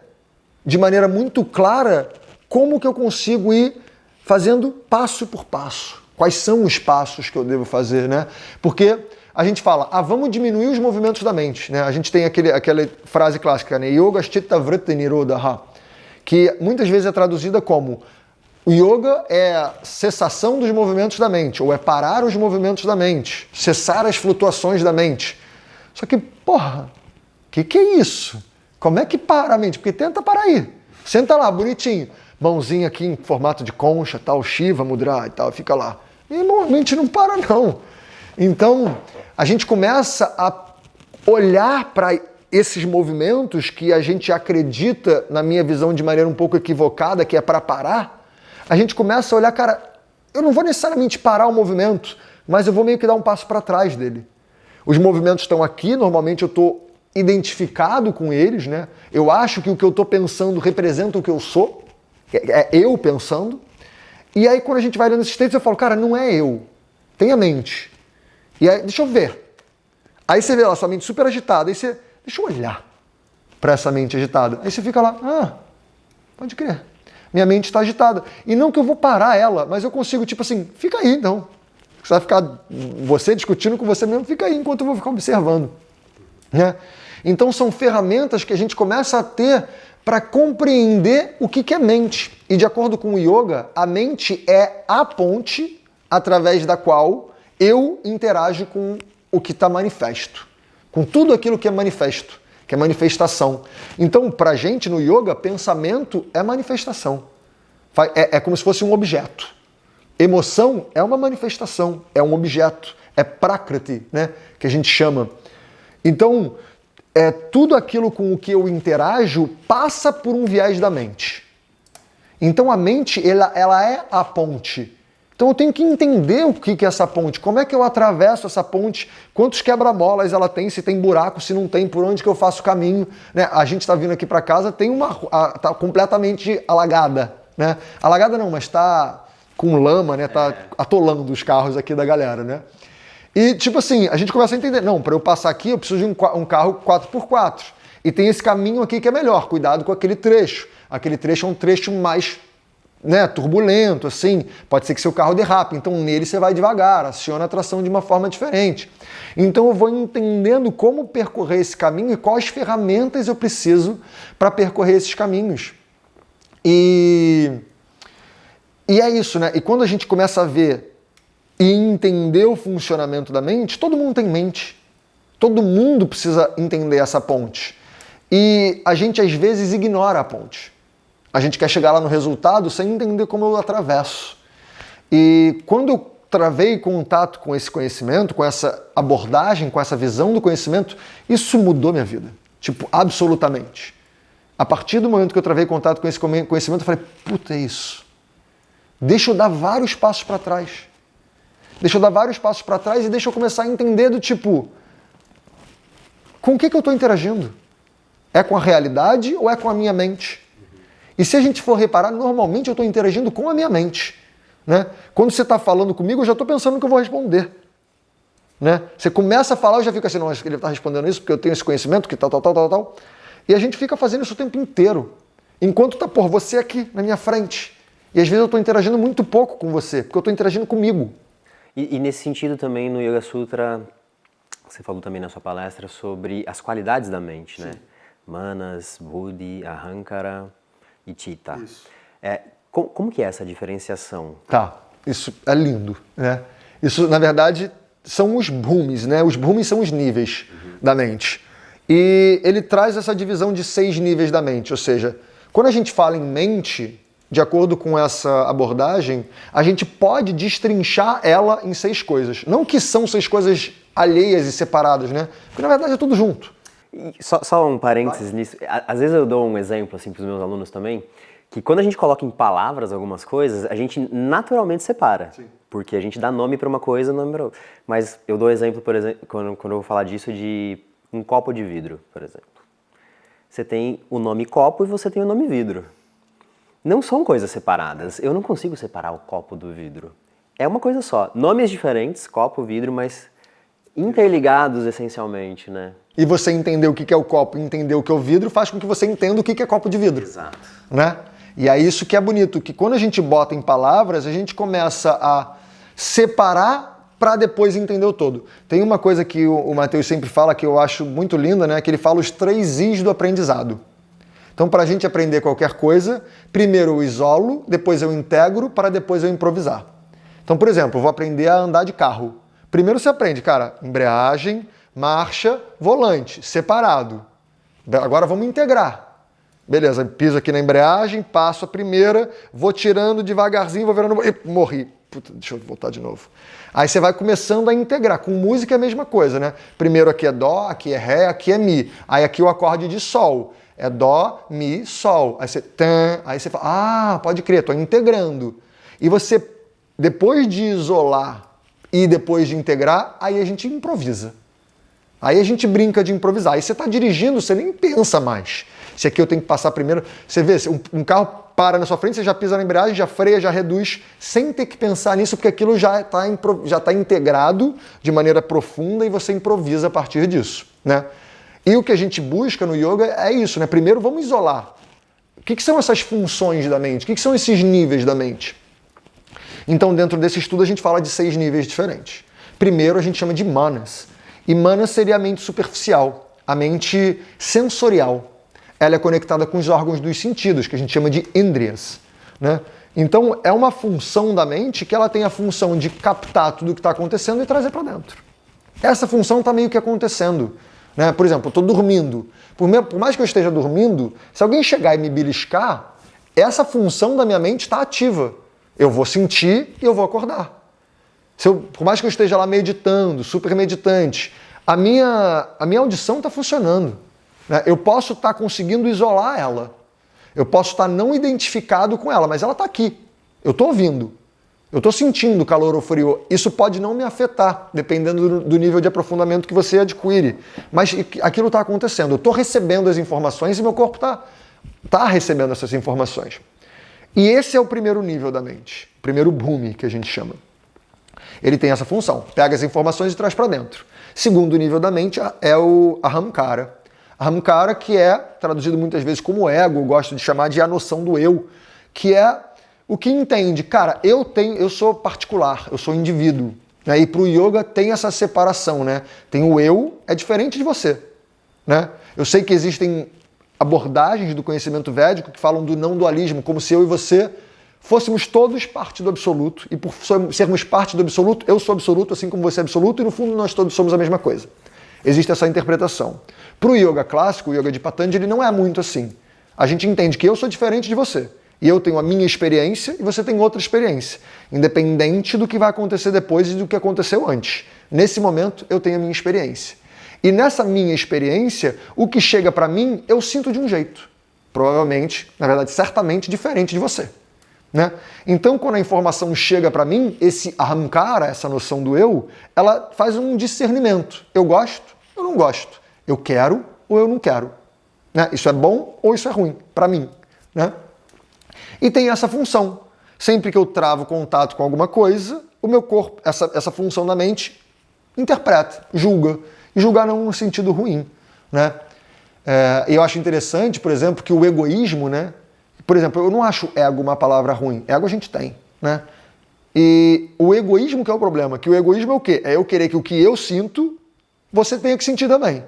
de maneira muito clara como que eu consigo ir fazendo passo por passo. Quais são os passos que eu devo fazer, né? Porque a gente fala, vamos diminuir os movimentos da mente, né? A gente tem aquela frase clássica, né? Yoga Chitta Vritti Nirodha, que muitas vezes é traduzida como o yoga é a cessação dos movimentos da mente, ou é parar os movimentos da mente, cessar as flutuações da mente. Só que, porra, que é isso? Como é que para a mente? Porque tenta parar aí. Senta lá, bonitinho. Mãozinha aqui em formato de concha, tal, Shiva, Mudra e tal, fica lá. E a mente não para, não. Então, a gente começa a olhar para esses movimentos que a gente acredita, na minha visão, de maneira um pouco equivocada, que é para parar. A gente começa a olhar, cara, eu não vou necessariamente parar o movimento, mas eu vou meio que dar um passo para trás dele. Os movimentos estão aqui, normalmente eu estou identificado com eles, né? Eu acho que o que eu estou pensando representa o que eu sou, é eu pensando. E aí quando a gente vai lendo esses textos, eu falo, cara, não é eu, tem a mente. E aí, deixa eu ver. Aí você vê lá sua mente super agitada, aí você, deixa eu olhar para essa mente agitada. Aí você fica lá, pode crer, minha mente está agitada. E não que eu vou parar ela, mas eu consigo, tipo assim, fica aí então. Você vai ficar, você discutindo com você mesmo, fica aí enquanto eu vou ficar observando. Né? Então são ferramentas que a gente começa a ter para compreender o que é mente. E de acordo com o yoga, a mente é a ponte através da qual eu interajo com o que está manifesto, com tudo aquilo que é manifesto, que é manifestação. Então, para a gente no yoga, pensamento é manifestação. É como se fosse um objeto. Emoção é uma manifestação, é um objeto, é prakriti, né, que a gente chama. Então, tudo aquilo com o que eu interajo passa por um viés da mente. Então a mente, ela é a ponte. Então eu tenho que entender o que é essa ponte, como é que eu atravesso essa ponte, quantos quebra-molas ela tem, se tem buraco, se não tem, por onde que eu faço o caminho. Né? A gente está vindo aqui para casa, tá completamente alagada. Né? Alagada não, mas está com lama, né? Tá atolando os carros aqui da galera, né? E, tipo assim, a gente começa a entender, não, para eu passar aqui eu preciso de um carro 4x4. E tem esse caminho aqui que é melhor, cuidado com aquele trecho. Aquele trecho é um trecho mais, né, turbulento, assim, pode ser que seu carro derrape, então nele você vai devagar, aciona a tração de uma forma diferente. Então eu vou entendendo como percorrer esse caminho e quais ferramentas eu preciso para percorrer esses caminhos. E é isso, né? E quando a gente começa a ver e entender o funcionamento da mente, todo mundo tem mente. Todo mundo precisa entender essa ponte. E a gente às vezes ignora a ponte. A gente quer chegar lá no resultado sem entender como eu atravesso. E quando eu travei contato com esse conhecimento, com essa abordagem, com essa visão do conhecimento, isso mudou minha vida. Tipo, absolutamente. A partir do momento que eu travei contato com esse conhecimento, eu falei, puta, é isso. Deixa eu dar vários passos para trás. Deixa eu dar vários passos para trás e deixa eu começar a entender do tipo, com o que eu estou interagindo? É com a realidade ou é com a minha mente? E se a gente for reparar, normalmente eu estou interagindo com a minha mente. Né? Quando você está falando comigo, eu já estou pensando no que eu vou responder. Né? Você começa a falar, eu já fico assim, não, acho que ele está respondendo isso porque eu tenho esse conhecimento, que tal. E a gente fica fazendo isso o tempo inteiro. Enquanto está por você aqui, na minha frente. E às vezes eu estou interagindo muito pouco com você, porque eu estou interagindo comigo. E nesse sentido também, no Yoga Sutra, você falou também na sua palestra sobre as qualidades da mente, né? Manas, Buddhi, Ahankara e Chitta. Isso. Como que é essa diferenciação? Tá, isso é lindo, né? Isso, na verdade, são os bhumis, né? Os bhumis são os níveis da mente. E ele traz essa divisão de 6 níveis da mente, ou seja, quando a gente fala em mente, de acordo com essa abordagem, a gente pode destrinchar ela em 6 coisas. Não que são 6 coisas alheias e separadas, né? Porque na verdade é tudo junto. E só um parênteses nisso, às vezes eu dou um exemplo assim, para os meus alunos também, que quando a gente coloca em palavras algumas coisas, a gente naturalmente separa. Sim. Porque a gente dá nome para uma coisa, nome para outra. Mas eu dou exemplo, por exemplo, quando eu vou falar disso, de um copo de vidro, por exemplo. Você tem o nome copo e você tem o nome vidro. Não são coisas separadas. Eu não consigo separar o copo do vidro. É uma coisa só. Nomes diferentes, copo, vidro, mas interligados essencialmente, né? E você entender o que é o copo e entender o que é o vidro faz com que você entenda o que é copo de vidro. Exato. Né? E é isso que é bonito, que quando a gente bota em palavras, a gente começa a separar para depois entender o todo. Tem uma coisa que o Matheus sempre fala que eu acho muito linda, né? Que ele fala os 3 Is do aprendizado. Então, para a gente aprender qualquer coisa, primeiro eu isolo, depois eu integro, para depois eu improvisar. Então, por exemplo, eu vou aprender a andar de carro. Primeiro você aprende, cara, embreagem, marcha, volante, separado. Agora vamos integrar. Beleza, piso aqui na embreagem, passo a primeira, vou tirando devagarzinho, vou virando... Morri. Puta, deixa eu voltar de novo. Aí você vai começando a integrar. Com música é a mesma coisa, né? Primeiro aqui é Dó, aqui é Ré, aqui é Mi. Aí aqui o acorde de Sol. É Dó, Mi, Sol. Aí você... Aí você fala, pode crer, tô integrando. E você, depois de isolar e depois de integrar, aí a gente improvisa. Aí a gente brinca de improvisar. Aí você está dirigindo, você nem pensa mais. Se aqui eu tenho que passar primeiro... Você vê, um carro para na sua frente, você já pisa na embreagem, já freia, já reduz, sem ter que pensar nisso, porque aquilo já está integrado de maneira profunda e você improvisa a partir disso, né? E o que a gente busca no yoga é isso, né? Primeiro vamos isolar. O que são essas funções da mente? O que são esses níveis da mente? Então, dentro desse estudo, a gente fala de 6 níveis diferentes. Primeiro, a gente chama de manas. E manas seria a mente superficial, a mente sensorial. Ela é conectada com os órgãos dos sentidos, que a gente chama de indriyas, né? Então, é uma função da mente que ela tem a função de captar tudo o que está acontecendo e trazer para dentro. Essa função está meio que acontecendo, né? Por exemplo, eu estou dormindo. Por mais que eu esteja dormindo, se alguém chegar e me beliscar, essa função da minha mente está ativa. Eu vou sentir e eu vou acordar. Por mais que eu esteja lá meditando, super meditante, a minha audição está funcionando. Né? Eu posso estar conseguindo isolar ela. Eu posso estar não identificado com ela, mas ela está aqui. Eu estou ouvindo. Eu estou sentindo calor ou frio. Isso pode não me afetar, dependendo do nível de aprofundamento que você adquire. Mas aquilo está acontecendo. Eu estou recebendo as informações e meu corpo está recebendo essas informações. E esse é o primeiro nível da mente. O primeiro bhumi, que a gente chama. Ele tem essa função. Pega as informações e traz para dentro. Segundo nível da mente é o ahamkara. Ahamkara, que é traduzido muitas vezes como ego, eu gosto de chamar de a noção do eu, que é o que entende, cara, eu sou particular, eu sou indivíduo. Né? E para o yoga tem essa separação, né? Tem o eu, é diferente de você. Né? Eu sei que existem abordagens do conhecimento védico que falam do não dualismo, como se eu e você fôssemos todos parte do absoluto, e por sermos parte do absoluto, eu sou absoluto, assim como você é absoluto, e no fundo nós todos somos a mesma coisa. Existe essa interpretação. Para o yoga clássico, o yoga de Patanjali, não é muito assim. A gente entende que eu sou diferente de você, e eu tenho a minha experiência e você tem outra experiência, independente do que vai acontecer depois e do que aconteceu antes. Nesse momento, eu tenho a minha experiência. E nessa minha experiência, o que chega para mim, eu sinto de um jeito. Provavelmente, na verdade, certamente diferente de você. Né? Então, quando a informação chega para mim, esse ahamkara, essa noção do eu, ela faz um discernimento. Eu gosto, eu não gosto. Eu quero ou eu não quero. Né? Isso é bom ou isso é ruim para mim. Né? E tem essa função. Sempre que eu travo contato com alguma coisa, o meu corpo, essa função da mente, interpreta, julga. E julgar não no sentido ruim. Né? E eu acho interessante, por exemplo, que o egoísmo, né? Por exemplo, eu não acho ego uma palavra ruim. Ego a gente tem. Né? E o egoísmo que é o problema. Que o egoísmo é o quê? É eu querer que o que eu sinto, você tenha que sentir também.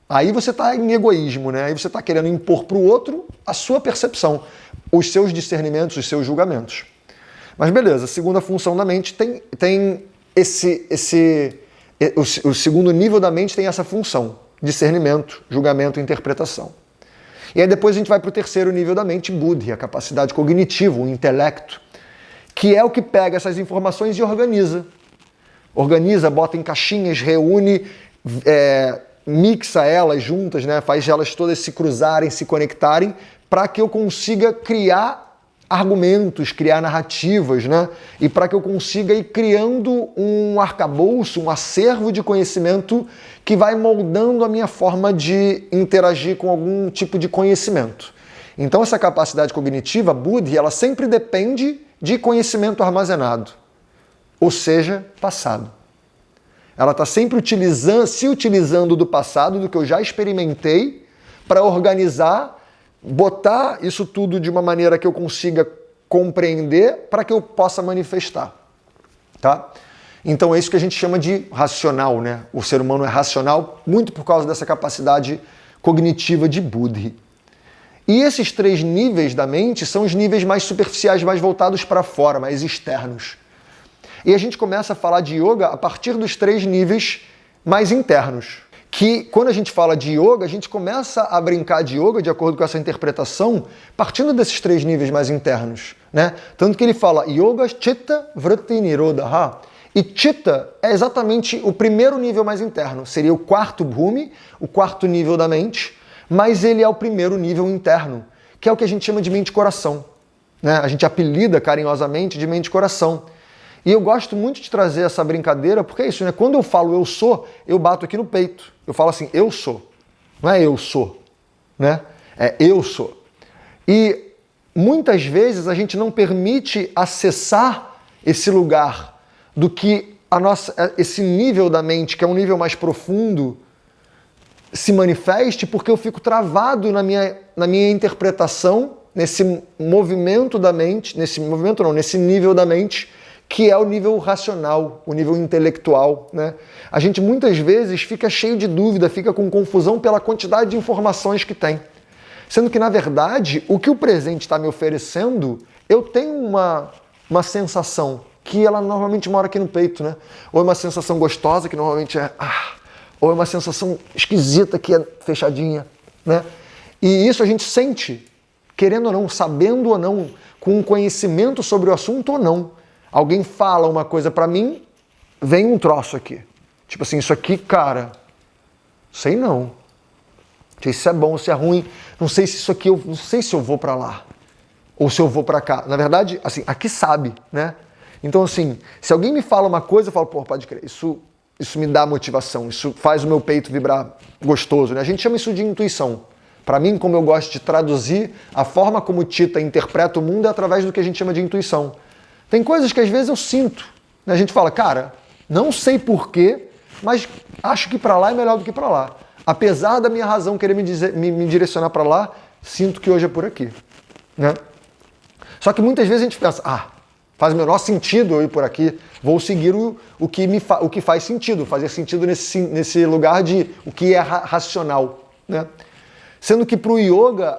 Aí você está em egoísmo, né? Aí você está querendo impor para o outro a sua percepção, os seus discernimentos, os seus julgamentos. Mas beleza, a segunda função da mente tem o segundo nível da mente tem essa função, discernimento, julgamento e interpretação. E aí depois a gente vai para o terceiro nível da mente, buddhi, a capacidade cognitiva, o intelecto, que é o que pega essas informações e organiza. Organiza, bota em caixinhas, reúne, mixa elas juntas, né? Faz elas todas se cruzarem, se conectarem, para que eu consiga criar argumentos, criar narrativas, né? E para que eu consiga ir criando um arcabouço, um acervo de conhecimento que vai moldando a minha forma de interagir com algum tipo de conhecimento. Então essa capacidade cognitiva, buddhi, ela sempre depende de conhecimento armazenado, ou seja, passado. Ela está sempre se utilizando do passado, do que eu já experimentei, para organizar, botar isso tudo de uma maneira que eu consiga compreender para que eu possa manifestar. Tá? Então é isso que a gente chama de racional, né? O ser humano é racional muito por causa dessa capacidade cognitiva de buddhi. E esses três níveis da mente são os níveis mais superficiais, mais voltados para fora, mais externos. E a gente começa a falar de yoga a partir dos três níveis mais internos. Que quando a gente fala de yoga, a gente começa a brincar de yoga, de acordo com essa interpretação, partindo desses três níveis mais internos. Né? Tanto que ele fala Yoga Chitta Vritti Nirodha. E Chitta é exatamente o primeiro nível mais interno. Seria o quarto bhumi, o quarto nível da mente, mas ele é o primeiro nível interno, que é o que a gente chama de mente-coração. Né? A gente apelida carinhosamente de mente-coração. E eu gosto muito de trazer essa brincadeira, porque é isso, né? Quando eu falo eu sou, eu bato aqui no peito. Eu falo assim, eu sou. Não é eu sou, né? É eu sou. E muitas vezes a gente não permite acessar esse lugar do que esse nível da mente, que é um nível mais profundo, se manifeste, porque eu fico travado na minha interpretação, nesse movimento da mente, nesse nível da mente, que é o nível racional, o nível intelectual. Né? A gente muitas vezes fica cheio de dúvida, fica com confusão pela quantidade de informações que tem. Sendo que, na verdade, o que o presente está me oferecendo, eu tenho uma sensação que ela normalmente mora aqui no peito, né? Ou é uma sensação gostosa, que normalmente é ou é uma sensação esquisita, que é fechadinha. Né? E isso a gente sente, querendo ou não, sabendo ou não, com um conhecimento sobre o assunto ou não. Alguém fala uma coisa pra mim, vem um troço aqui. Tipo assim, isso aqui, cara, sei não. Não sei se é bom ou se é ruim. Não sei se isso aqui, não sei se eu vou pra lá. Ou se eu vou pra cá. Na verdade, assim, aqui sabe, né? Então, assim, se alguém me fala uma coisa, eu falo, pô, pode crer, isso me dá motivação, isso faz o meu peito vibrar gostoso, né? A gente chama isso de intuição. Pra mim, como eu gosto de traduzir, a forma como o Chitta interpreta o mundo é através do que a gente chama de intuição. Tem coisas que às vezes eu sinto. Né? A gente fala, cara, não sei porquê, mas acho que pra lá é melhor do que pra lá. Apesar da minha razão querer me direcionar para lá, sinto que hoje é por aqui, né? Só que muitas vezes a gente pensa, faz o menor sentido eu ir por aqui, vou seguir o que faz sentido, fazer sentido nesse lugar de o que é racional, né? Sendo que para o yoga,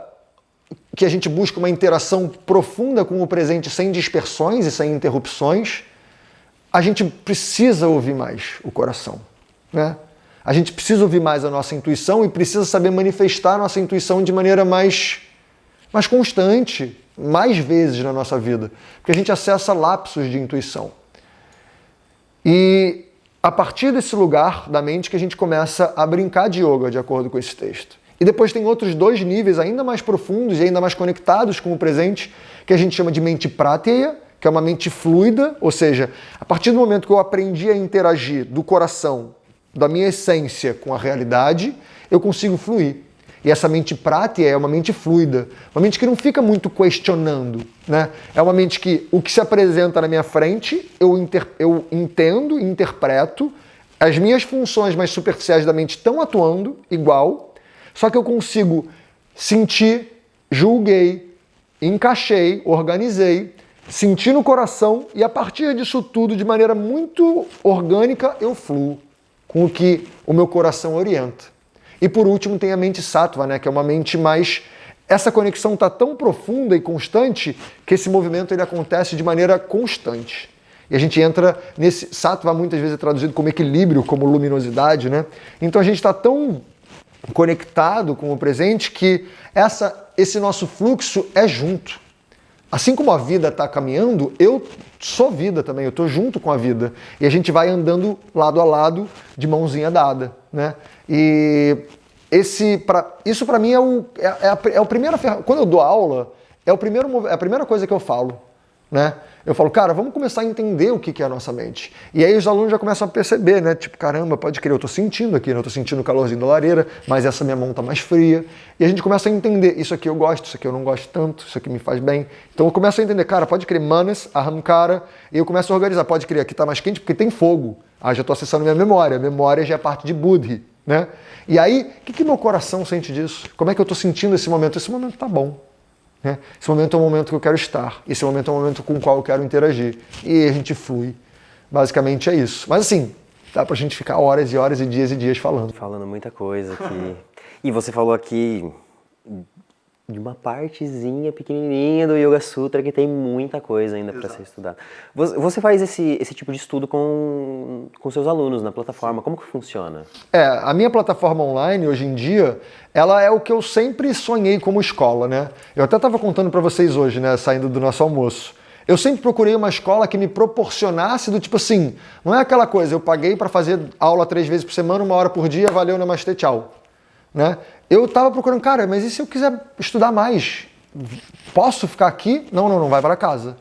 que a gente busca uma interação profunda com o presente sem dispersões e sem interrupções, a gente precisa ouvir mais o coração, né? A gente precisa ouvir mais a nossa intuição e precisa saber manifestar a nossa intuição de maneira mais constante, mais vezes na nossa vida, porque a gente acessa lapsos de intuição. E a partir desse lugar da mente que a gente começa a brincar de yoga, de acordo com esse texto. E depois tem outros 2 níveis ainda mais profundos e ainda mais conectados com o presente, que a gente chama de mente pratyaya, que é uma mente fluida, ou seja, a partir do momento que eu aprendi a interagir do coração, da minha essência com a realidade, eu consigo fluir. E essa mente pratyaya é uma mente fluida, uma mente que não fica muito questionando, né? É uma mente que o que se apresenta na minha frente, eu entendo, interpreto, as minhas funções mais superficiais da mente estão atuando igual, só que eu consigo sentir, julguei, encaixei, organizei, senti no coração e a partir disso tudo, de maneira muito orgânica, eu fluo com o que o meu coração orienta. E por último tem a mente sattva, né, que é uma mente mais... Essa conexão está tão profunda e constante que esse movimento ele acontece de maneira constante. E a gente entra nesse... Sattva muitas vezes é traduzido como equilíbrio, como luminosidade, né? Então a gente está tão conectado com o presente que esse nosso fluxo é junto. Assim como a vida está caminhando, eu sou vida também, eu estou junto com a vida. E a gente vai andando lado a lado, de mãozinha dada, né? E isso para mim é o primeiro... Quando eu dou aula, é a primeira coisa que eu falo, né? Eu falo, cara, vamos começar a entender o que é a nossa mente. E aí os alunos já começam a perceber, né? Tipo, caramba, pode crer, eu tô sentindo aqui, né? Eu tô sentindo o calorzinho da lareira, mas essa minha mão tá mais fria. E a gente começa a entender, isso aqui eu gosto, isso aqui eu não gosto tanto, isso aqui me faz bem. Então eu começo a entender, cara, pode crer, manas, ahamkara, e eu começo a organizar, pode crer, aqui tá mais quente porque tem fogo. Já tô acessando minha memória, a memória já é parte de buddhi, né? E aí, o que meu coração sente disso? Como é que eu tô sentindo esse momento? Esse momento tá bom. Esse momento é o momento que eu quero estar. Esse momento é o momento com o qual eu quero interagir. E a gente flui. Basicamente é isso. Mas assim, dá pra gente ficar horas e horas e dias falando. Falando muita coisa aqui. E você falou aqui de uma partezinha pequenininha do Yoga Sutra que tem muita coisa ainda para ser estudada. Você faz esse tipo de estudo com seus alunos na plataforma. Como que funciona? A minha plataforma online, hoje em dia, ela é o que eu sempre sonhei como escola, né? Eu até estava contando para vocês hoje, né, saindo do nosso almoço. Eu sempre procurei uma escola que me proporcionasse do tipo assim, não é aquela coisa, eu paguei para fazer aula 3 vezes por semana, 1 hora por dia, valeu, namastê, tchau. Né? Eu estava procurando, cara, mas e se eu quiser estudar mais? Posso ficar aqui? Não, vai para casa.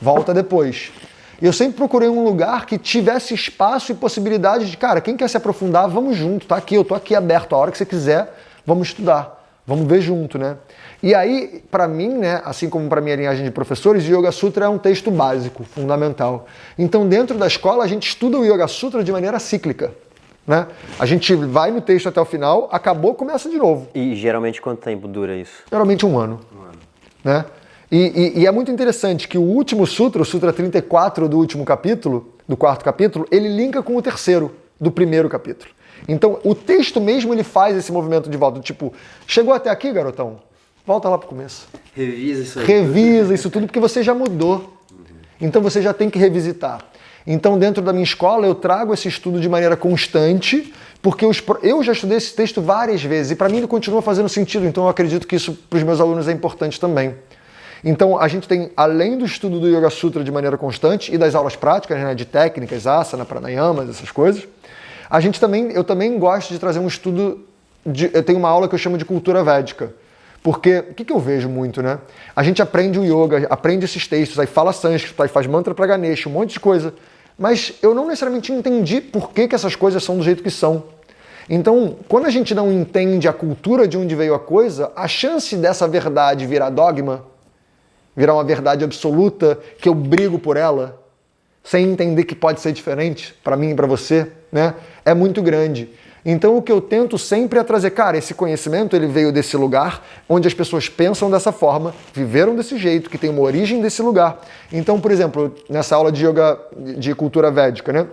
Volta depois. E eu sempre procurei um lugar que tivesse espaço e possibilidade de, cara, quem quer se aprofundar, vamos junto, tá aqui, eu tô aqui aberto, a hora que você quiser, vamos estudar, vamos ver junto, né? E aí, para mim, né, assim como para minha linhagem de professores, o Yoga Sutra é um texto básico, fundamental. Então, dentro da escola, a gente estuda o Yoga Sutra de maneira cíclica. Né? A gente vai no texto até o final, acabou, começa de novo. E geralmente quanto tempo dura isso? Geralmente 1 ano. Né? E é muito interessante que o último sutra, o Sutra 34 do último capítulo, do 4º capítulo, ele linka com o 3º do 1º capítulo. Então, o texto mesmo ele faz esse movimento de volta, tipo, chegou até aqui, garotão? Volta lá pro começo. Revisa isso aí. Revisa isso tudo, porque você já mudou. Então, você já tem que revisitar. Então, dentro da minha escola, eu trago esse estudo de maneira constante, porque eu já estudei esse texto várias vezes, e para mim ele continua fazendo sentido, então eu acredito que isso para os meus alunos é importante também. Então, a gente tem, além do estudo do Yoga Sutra de maneira constante, e das aulas práticas, né, de técnicas, asana, pranayamas, essas coisas, eu também gosto de trazer um estudo, eu tenho uma aula que eu chamo de cultura védica. Porque, o que eu vejo muito, né? A gente aprende o yoga, aprende esses textos, aí fala sânscrito, aí faz mantra pra Ganesha, um monte de coisa. Mas eu não necessariamente entendi por que essas coisas são do jeito que são. Então, quando a gente não entende a cultura de onde veio a coisa, a chance dessa verdade virar dogma, virar uma verdade absoluta, que eu brigo por ela, sem entender que pode ser diferente para mim e para você, né? É muito grande. Então o que eu tento sempre é trazer, cara, esse conhecimento ele veio desse lugar, onde as pessoas pensam dessa forma, viveram desse jeito, que tem uma origem desse lugar. Então, por exemplo, nessa aula de yoga de cultura védica, né?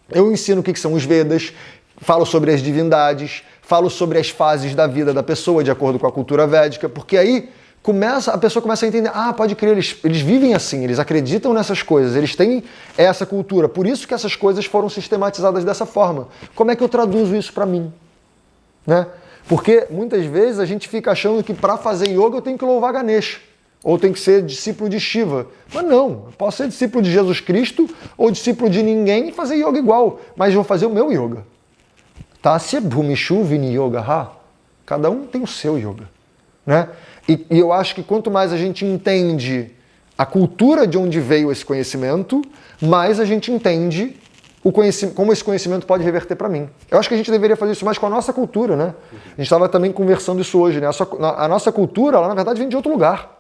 Eu ensino o que são os Vedas, falo sobre as divindades, falo sobre as fases da vida da pessoa, de acordo com a cultura védica, porque aí a pessoa começa a entender, pode crer, eles vivem assim, eles acreditam nessas coisas, eles têm essa cultura, por isso que essas coisas foram sistematizadas dessa forma. Como é que eu traduzo isso para mim? Né? Porque muitas vezes a gente fica achando que para fazer yoga eu tenho que louvar Ganesha, ou tenho que ser discípulo de Shiva. Mas não, eu posso ser discípulo de Jesus Cristo ou discípulo de ninguém e fazer yoga igual, mas vou fazer o meu yoga. Tasya Bhumishu Vini Yoga Ha. Cada um tem o seu yoga. Né? E eu acho que quanto mais a gente entende a cultura de onde veio esse conhecimento, mais a gente entende como esse conhecimento pode reverter para mim. Eu acho que a gente deveria fazer isso mais com a nossa cultura, né? A gente estava também conversando isso hoje, né? A nossa cultura, ela na verdade vem de outro lugar.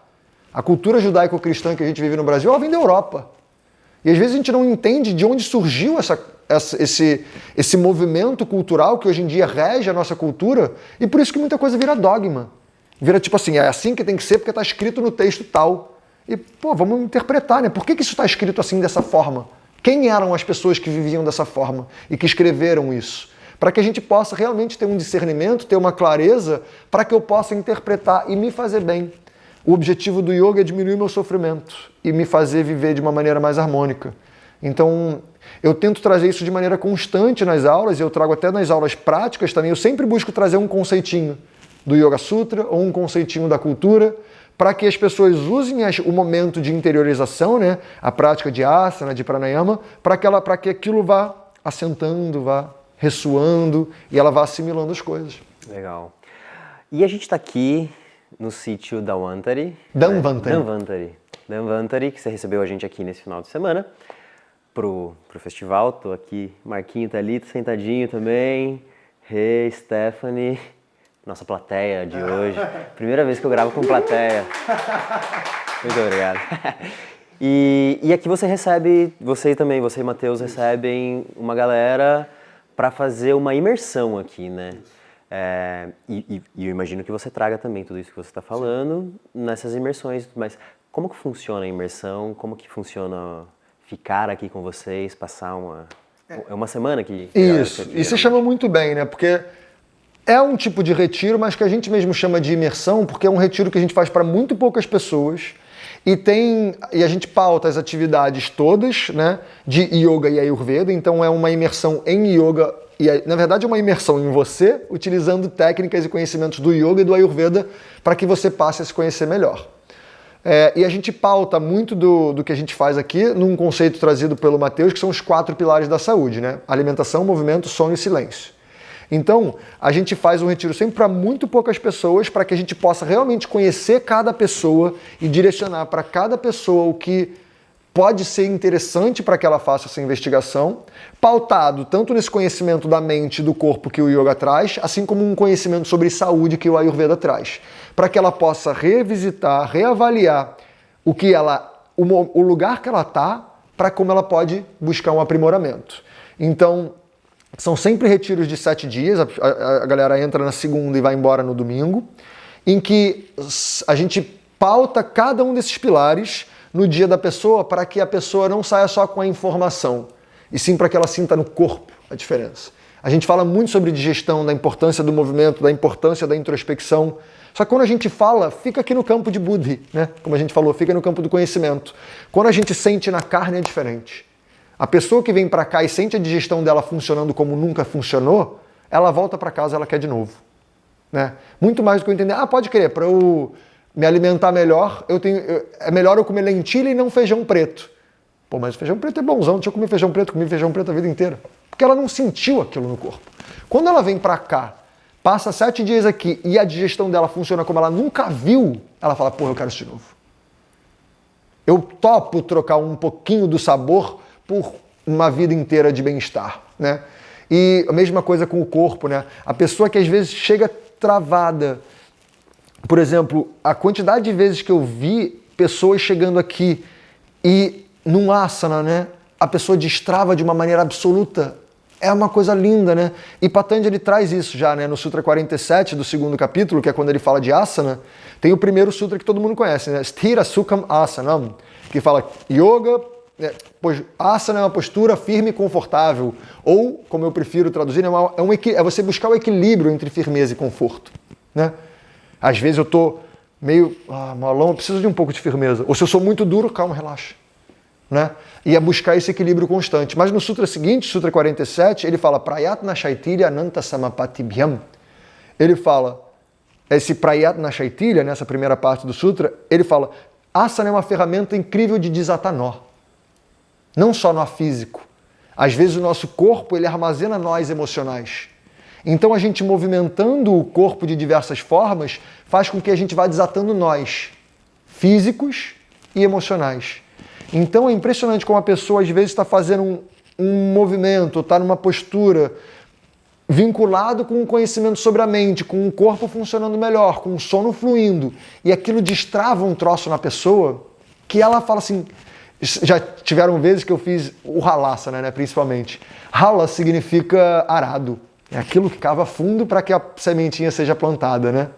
A cultura judaico-cristã que a gente vive no Brasil, ela vem da Europa. E às vezes a gente não entende de onde surgiu esse movimento cultural que hoje em dia rege a nossa cultura, e por isso que muita coisa vira dogma. Vira tipo assim, é assim que tem que ser porque está escrito no texto tal. E, vamos interpretar, né? Por que isso está escrito assim, dessa forma? Quem eram as pessoas que viviam dessa forma e que escreveram isso? Para que a gente possa realmente ter um discernimento, ter uma clareza, para que eu possa interpretar e me fazer bem. O objetivo do yoga é diminuir meu sofrimento e me fazer viver de uma maneira mais harmônica. Então, eu tento trazer isso de maneira constante nas aulas, e eu trago até nas aulas práticas também. Eu sempre busco trazer um conceitinho do Yoga Sutra ou um conceitinho da cultura, para que as pessoas usem o momento de interiorização, né, a prática de asana, de pranayama, para que aquilo vá assentando, vá ressoando e ela vá assimilando as coisas. Legal. E a gente está aqui no sítio Danvantari. Danvantari, que você recebeu a gente aqui nesse final de semana pro festival. Tô aqui, Marquinho tá ali, sentadinho também. Rê, Stephanie, nossa plateia de hoje. Primeira vez que eu gravo com plateia. Muito obrigado. E aqui você recebe, você e Matheus recebem uma galera para fazer uma imersão aqui, né? E eu imagino que você traga também tudo isso que você está falando nessas imersões, mas como que funciona a imersão? Como que funciona ficar aqui com vocês, passar uma semana aqui? Isso, e você chama muito bem, né? Porque é um tipo de retiro, mas que a gente mesmo chama de imersão, porque é um retiro que a gente faz para muito poucas pessoas e a gente pauta as atividades todas, né, de yoga e ayurveda, então é uma imersão em yoga e, na verdade, é uma imersão em você, utilizando técnicas e conhecimentos do yoga e do ayurveda para que você passe a se conhecer melhor. E a gente pauta muito do que a gente faz aqui num conceito trazido pelo Matheus, que são os 4 pilares da saúde, né? Alimentação, movimento, sono e silêncio. Então, a gente faz um retiro sempre para muito poucas pessoas, para que a gente possa realmente conhecer cada pessoa e direcionar para cada pessoa o que pode ser interessante para que ela faça essa investigação, pautado tanto nesse conhecimento da mente e do corpo que o yoga traz, assim como um conhecimento sobre saúde que o Ayurveda traz, para que ela possa revisitar, reavaliar o lugar que ela está, para como ela pode buscar um aprimoramento. Então, são sempre retiros de 7 dias, a galera entra na segunda e vai embora no domingo, em que a gente pauta cada um desses pilares no dia da pessoa, para que a pessoa não saia só com a informação, e sim para que ela sinta no corpo a diferença. A gente fala muito sobre digestão, da importância do movimento, da importância da introspecção, só que quando a gente fala, fica aqui no campo de Buddhi, né? Como a gente falou, fica no campo do conhecimento. Quando a gente sente na carne é diferente. A pessoa que vem para cá e sente a digestão dela funcionando como nunca funcionou, ela volta para casa, ela quer de novo. Né? Muito mais do que eu entender. Pode crer, para eu me alimentar melhor, é melhor eu comer lentilha e não feijão preto. Pô, mas o feijão preto é bonzão, deixa eu comer feijão preto, comi feijão preto a vida inteira. Porque ela não sentiu aquilo no corpo. Quando ela vem para cá, passa 7 dias aqui e a digestão dela funciona como ela nunca viu, ela fala, pô, eu quero isso de novo. Eu topo trocar um pouquinho do sabor por uma vida inteira de bem-estar, né? E a mesma coisa com o corpo, né? A pessoa que às vezes chega travada, por exemplo, a quantidade de vezes que eu vi pessoas chegando aqui e num asana, né? A pessoa destrava de uma maneira absoluta É uma coisa linda, né? E Patanjali traz isso já, né? No Sutra 47 do segundo capítulo, que é quando ele fala de asana, tem o primeiro sutra que todo mundo conhece, né? Sthira Sukham Asanam, que fala yoga, asana é uma postura firme e confortável, ou, como eu prefiro traduzir, é você buscar o equilíbrio entre firmeza e conforto, né? Às vezes eu tô meio malão, eu preciso de um pouco de firmeza. Ou se eu sou muito duro, calma, relaxa. Né? E é buscar esse equilíbrio constante. Mas no sutra seguinte, Sutra 47, ele fala Prayatna Shaitilya Ananta Samapatibhyam. Ele fala, esse Prayatna Shaitilya, nessa primeira parte do sutra, ele fala, asana é uma ferramenta incrível de desatar nó. Não só nó físico. Às vezes o nosso corpo, ele armazena nós emocionais. Então a gente movimentando o corpo de diversas formas, faz com que a gente vá desatando nós, físicos e emocionais. Então é impressionante como a pessoa às vezes está fazendo um movimento, está numa postura vinculado com um conhecimento sobre a mente, com o corpo funcionando melhor, com o sono fluindo, e aquilo destrava um troço na pessoa, que ela fala assim, já tiveram vezes que eu fiz o Halasana, né, principalmente. Hala significa arado, é aquilo que cava fundo para que a sementinha seja plantada, né?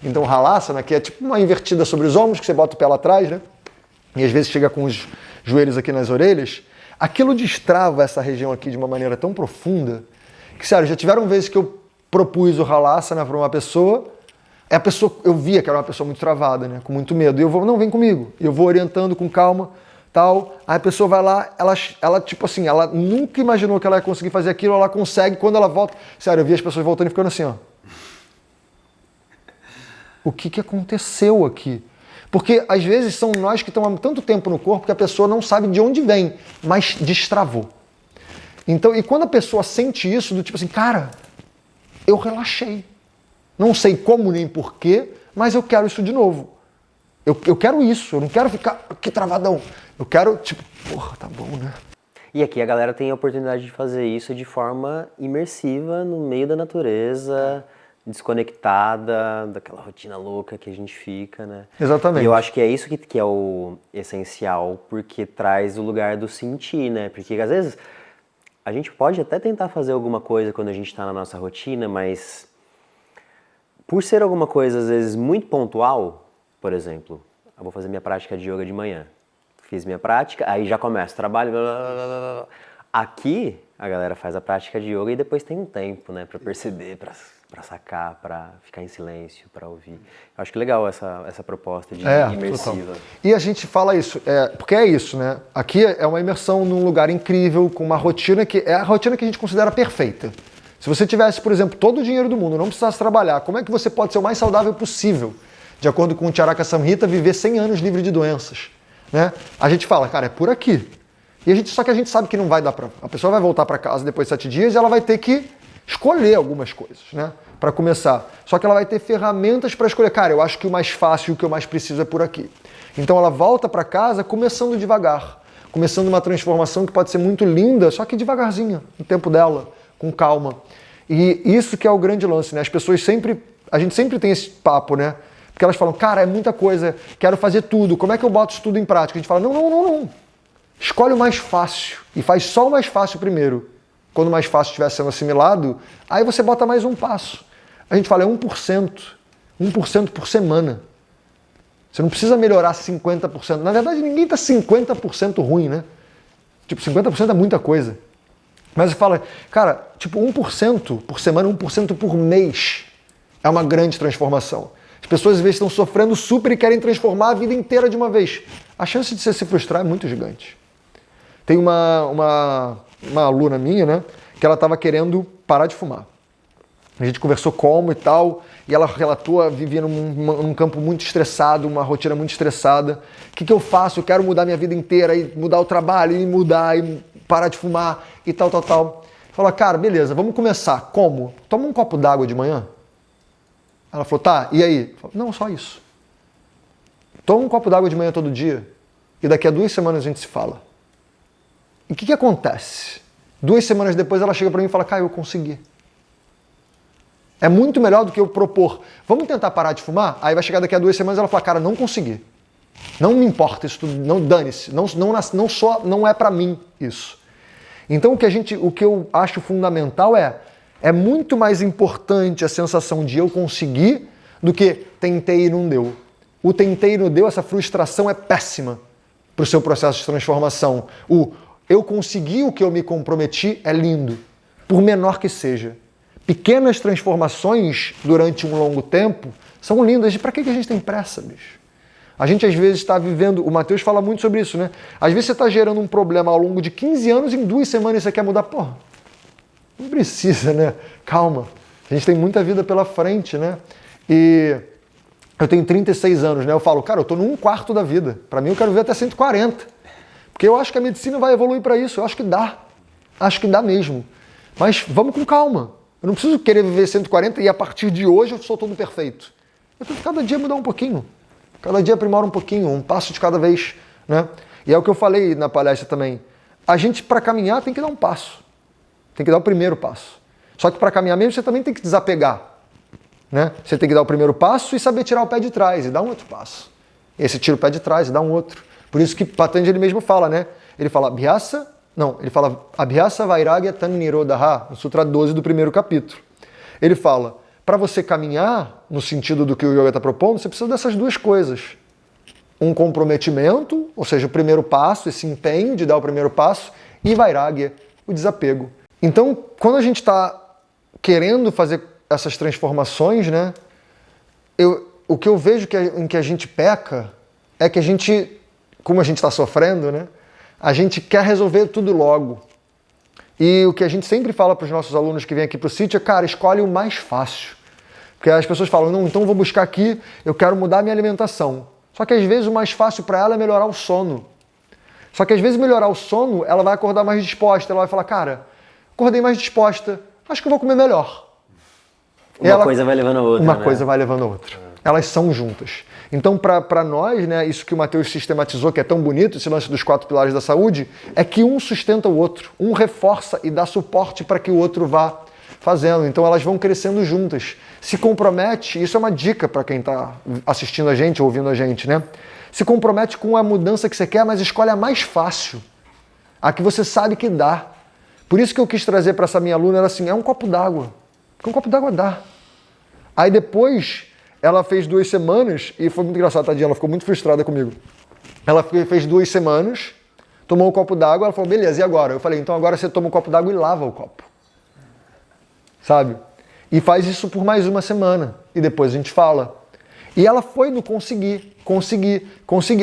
Então Halasana, que é tipo uma invertida sobre os ombros, que você bota o pé lá atrás, né? E às vezes chega com os joelhos aqui nas orelhas, aquilo destrava essa região aqui de uma maneira tão profunda que, sério, já tiveram vezes que eu propus o Halasana para uma pessoa, eu via que era uma pessoa muito travada, né, com muito medo, e eu vou, não, vem comigo, e eu vou orientando com calma, tal, aí a pessoa vai lá, ela tipo assim, ela nunca imaginou que ela ia conseguir fazer aquilo, ela consegue, quando ela volta, sério, eu vi as pessoas voltando e ficando assim, ó. O que aconteceu aqui? Porque às vezes são nós que estamos há tanto tempo no corpo que a pessoa não sabe de onde vem, mas destravou. Então, e quando a pessoa sente isso, do tipo assim, cara, eu relaxei. Não sei como nem porquê, mas eu quero isso de novo. Eu quero isso, eu não quero ficar aqui travadão. Eu quero, tipo, porra, tá bom, né? E aqui a galera tem a oportunidade de fazer isso de forma imersiva no meio da natureza, desconectada daquela rotina louca que a gente fica, né? Exatamente. E eu acho que é isso que é o essencial, porque traz o lugar do sentir, né? Porque às vezes a gente pode até tentar fazer alguma coisa quando a gente está na nossa rotina, mas por ser alguma coisa às vezes muito pontual, por exemplo, eu vou fazer minha prática de yoga de manhã. Fiz minha prática, aí já começa o trabalho, blá, blá, blá, blá. Aqui a galera faz a prática de yoga e depois tem um tempo, né, para perceber, para sacar, para ficar em silêncio, para ouvir. Eu acho que legal essa proposta de imersiva. Total. E a gente fala isso, porque é isso, né? Aqui é uma imersão num lugar incrível, com uma rotina que é a rotina que a gente considera perfeita. Se você tivesse, por exemplo, todo o dinheiro do mundo, não precisasse trabalhar, como é que você pode ser o mais saudável possível? De acordo com o Charaka Samhita, viver 100 anos livre de doenças. Né? A gente fala, cara, é por aqui. Só que a gente sabe que não vai dar pra... A pessoa vai voltar para casa depois de 7 dias e ela vai ter que escolher algumas coisas, né? Para começar. Só que ela vai ter ferramentas para escolher. Cara, eu acho que o mais fácil e o que eu mais preciso é por aqui. Então ela volta para casa começando devagar. Começando uma transformação que pode ser muito linda, só que devagarzinho, no tempo dela, com calma. E isso que é o grande lance, né? As pessoas sempre... A gente sempre tem esse papo, né? Porque elas falam, cara, é muita coisa, quero fazer tudo, como é que eu boto isso tudo em prática? A gente fala, não. Escolhe o mais fácil e faz só o mais fácil primeiro. Quando o mais fácil estiver sendo assimilado, aí você bota mais um passo. A gente fala, é 1%. 1% por semana. Você não precisa melhorar 50%. Na verdade, ninguém está 50% ruim, né? Tipo, 50% é muita coisa. Mas você fala, cara, tipo, 1% por semana, 1% por mês é uma grande transformação. As pessoas às vezes estão sofrendo super e querem transformar a vida inteira de uma vez. A chance de você se frustrar é muito gigante. Tem uma aluna minha, né, que ela estava querendo parar de fumar. A gente conversou como e tal, e ela relatou, vivia num campo muito estressado, uma rotina muito estressada. O que eu faço? Eu quero mudar minha vida inteira, e mudar o trabalho, e parar de fumar, e tal. Falou, cara, beleza, vamos começar. Como? Toma um copo d'água de manhã. Ela falou, tá, e aí? Falei, não, só isso. Toma um copo d'água de manhã todo dia e daqui a 2 semanas a gente se fala. E o que acontece? 2 semanas depois ela chega pra mim e fala, cara, eu consegui. É muito melhor do que eu propor, vamos tentar parar de fumar? Aí vai chegar daqui a 2 semanas e ela fala, cara, não consegui. Não me importa isso tudo, não dane-se, não é pra mim isso. Então o que eu acho fundamental é muito mais importante a sensação de eu conseguir do que tentei e não deu. O tentei e não deu, essa frustração é péssima para o seu processo de transformação. O eu consegui o que eu me comprometi é lindo, por menor que seja. Pequenas transformações durante um longo tempo são lindas. E para que a gente tem pressa, bicho? A gente às vezes está vivendo, o Matheus fala muito sobre isso, né? Às vezes você está gerando um problema ao longo de 15 anos, em 2 semanas você quer mudar. Porra, não precisa, né? Calma. A gente tem muita vida pela frente, né? E eu tenho 36 anos, né? Eu falo, cara, eu estou no 1/4 da vida. Para mim eu quero viver até 140. Porque eu acho que a medicina vai evoluir para isso. Eu acho que dá. Acho que dá mesmo. Mas vamos com calma. Eu não preciso querer viver 140 e a partir de hoje eu sou todo perfeito. Eu tenho que cada dia mudar um pouquinho. Cada dia aprimorar um pouquinho, um passo de cada vez, né? E é o que eu falei na palestra também. A gente, para caminhar, tem que dar um passo. Tem que dar o primeiro passo. Só que para caminhar mesmo, você também tem que desapegar, né? Você tem que dar o primeiro passo e saber tirar o pé de trás e dar um outro passo. E você tira o pé de trás e dá um outro. Por isso que Patanjali mesmo fala, né? Ele fala Abhyasa Vairagya Tan Nirodha, no Sutra 12 do primeiro capítulo. Ele fala, para você caminhar, no sentido do que o yoga está propondo, você precisa dessas duas coisas. Um comprometimento, ou seja, o primeiro passo, esse empenho de dar o primeiro passo, e Vairagya, o desapego. Então, quando a gente está querendo fazer essas transformações, né, o que eu vejo em que a gente peca é que a gente, como a gente está sofrendo, né, a gente quer resolver tudo logo. E o que a gente sempre fala para os nossos alunos que vêm aqui para o sítio é, cara, escolhe o mais fácil. Porque as pessoas falam, não, então vou buscar aqui, eu quero mudar minha alimentação. Só que às vezes o mais fácil para ela é melhorar o sono. Só que às vezes melhorar o sono, ela vai acordar mais disposta, ela vai falar, cara, acordei mais disposta, acho que eu vou comer melhor. Uma coisa vai levando a outra, Uma coisa vai levando a outra. Elas são juntas. Então, para nós, né, isso que o Matheus sistematizou, que é tão bonito, esse lance dos 4 pilares da saúde, é que um sustenta o outro, um reforça e dá suporte para que o outro vá fazendo. Então, elas vão crescendo juntas. Se compromete, isso é uma dica para quem está assistindo a gente, ouvindo a gente, né? Se compromete com a mudança que você quer, mas escolhe a mais fácil, a que você sabe que dá. Por isso que eu quis trazer para essa minha aluna, era assim, é um copo d'água. Porque um copo d'água dá. Aí depois, ela fez 2 semanas, e foi muito engraçado, tadinha, ela ficou muito frustrada comigo. Ela fez 2 semanas, tomou um copo d'água, ela falou, beleza, e agora? Eu falei, então agora você toma um copo d'água e lava o copo. Sabe? E faz isso por mais 1 semana, e depois a gente fala. E ela foi no conseguir.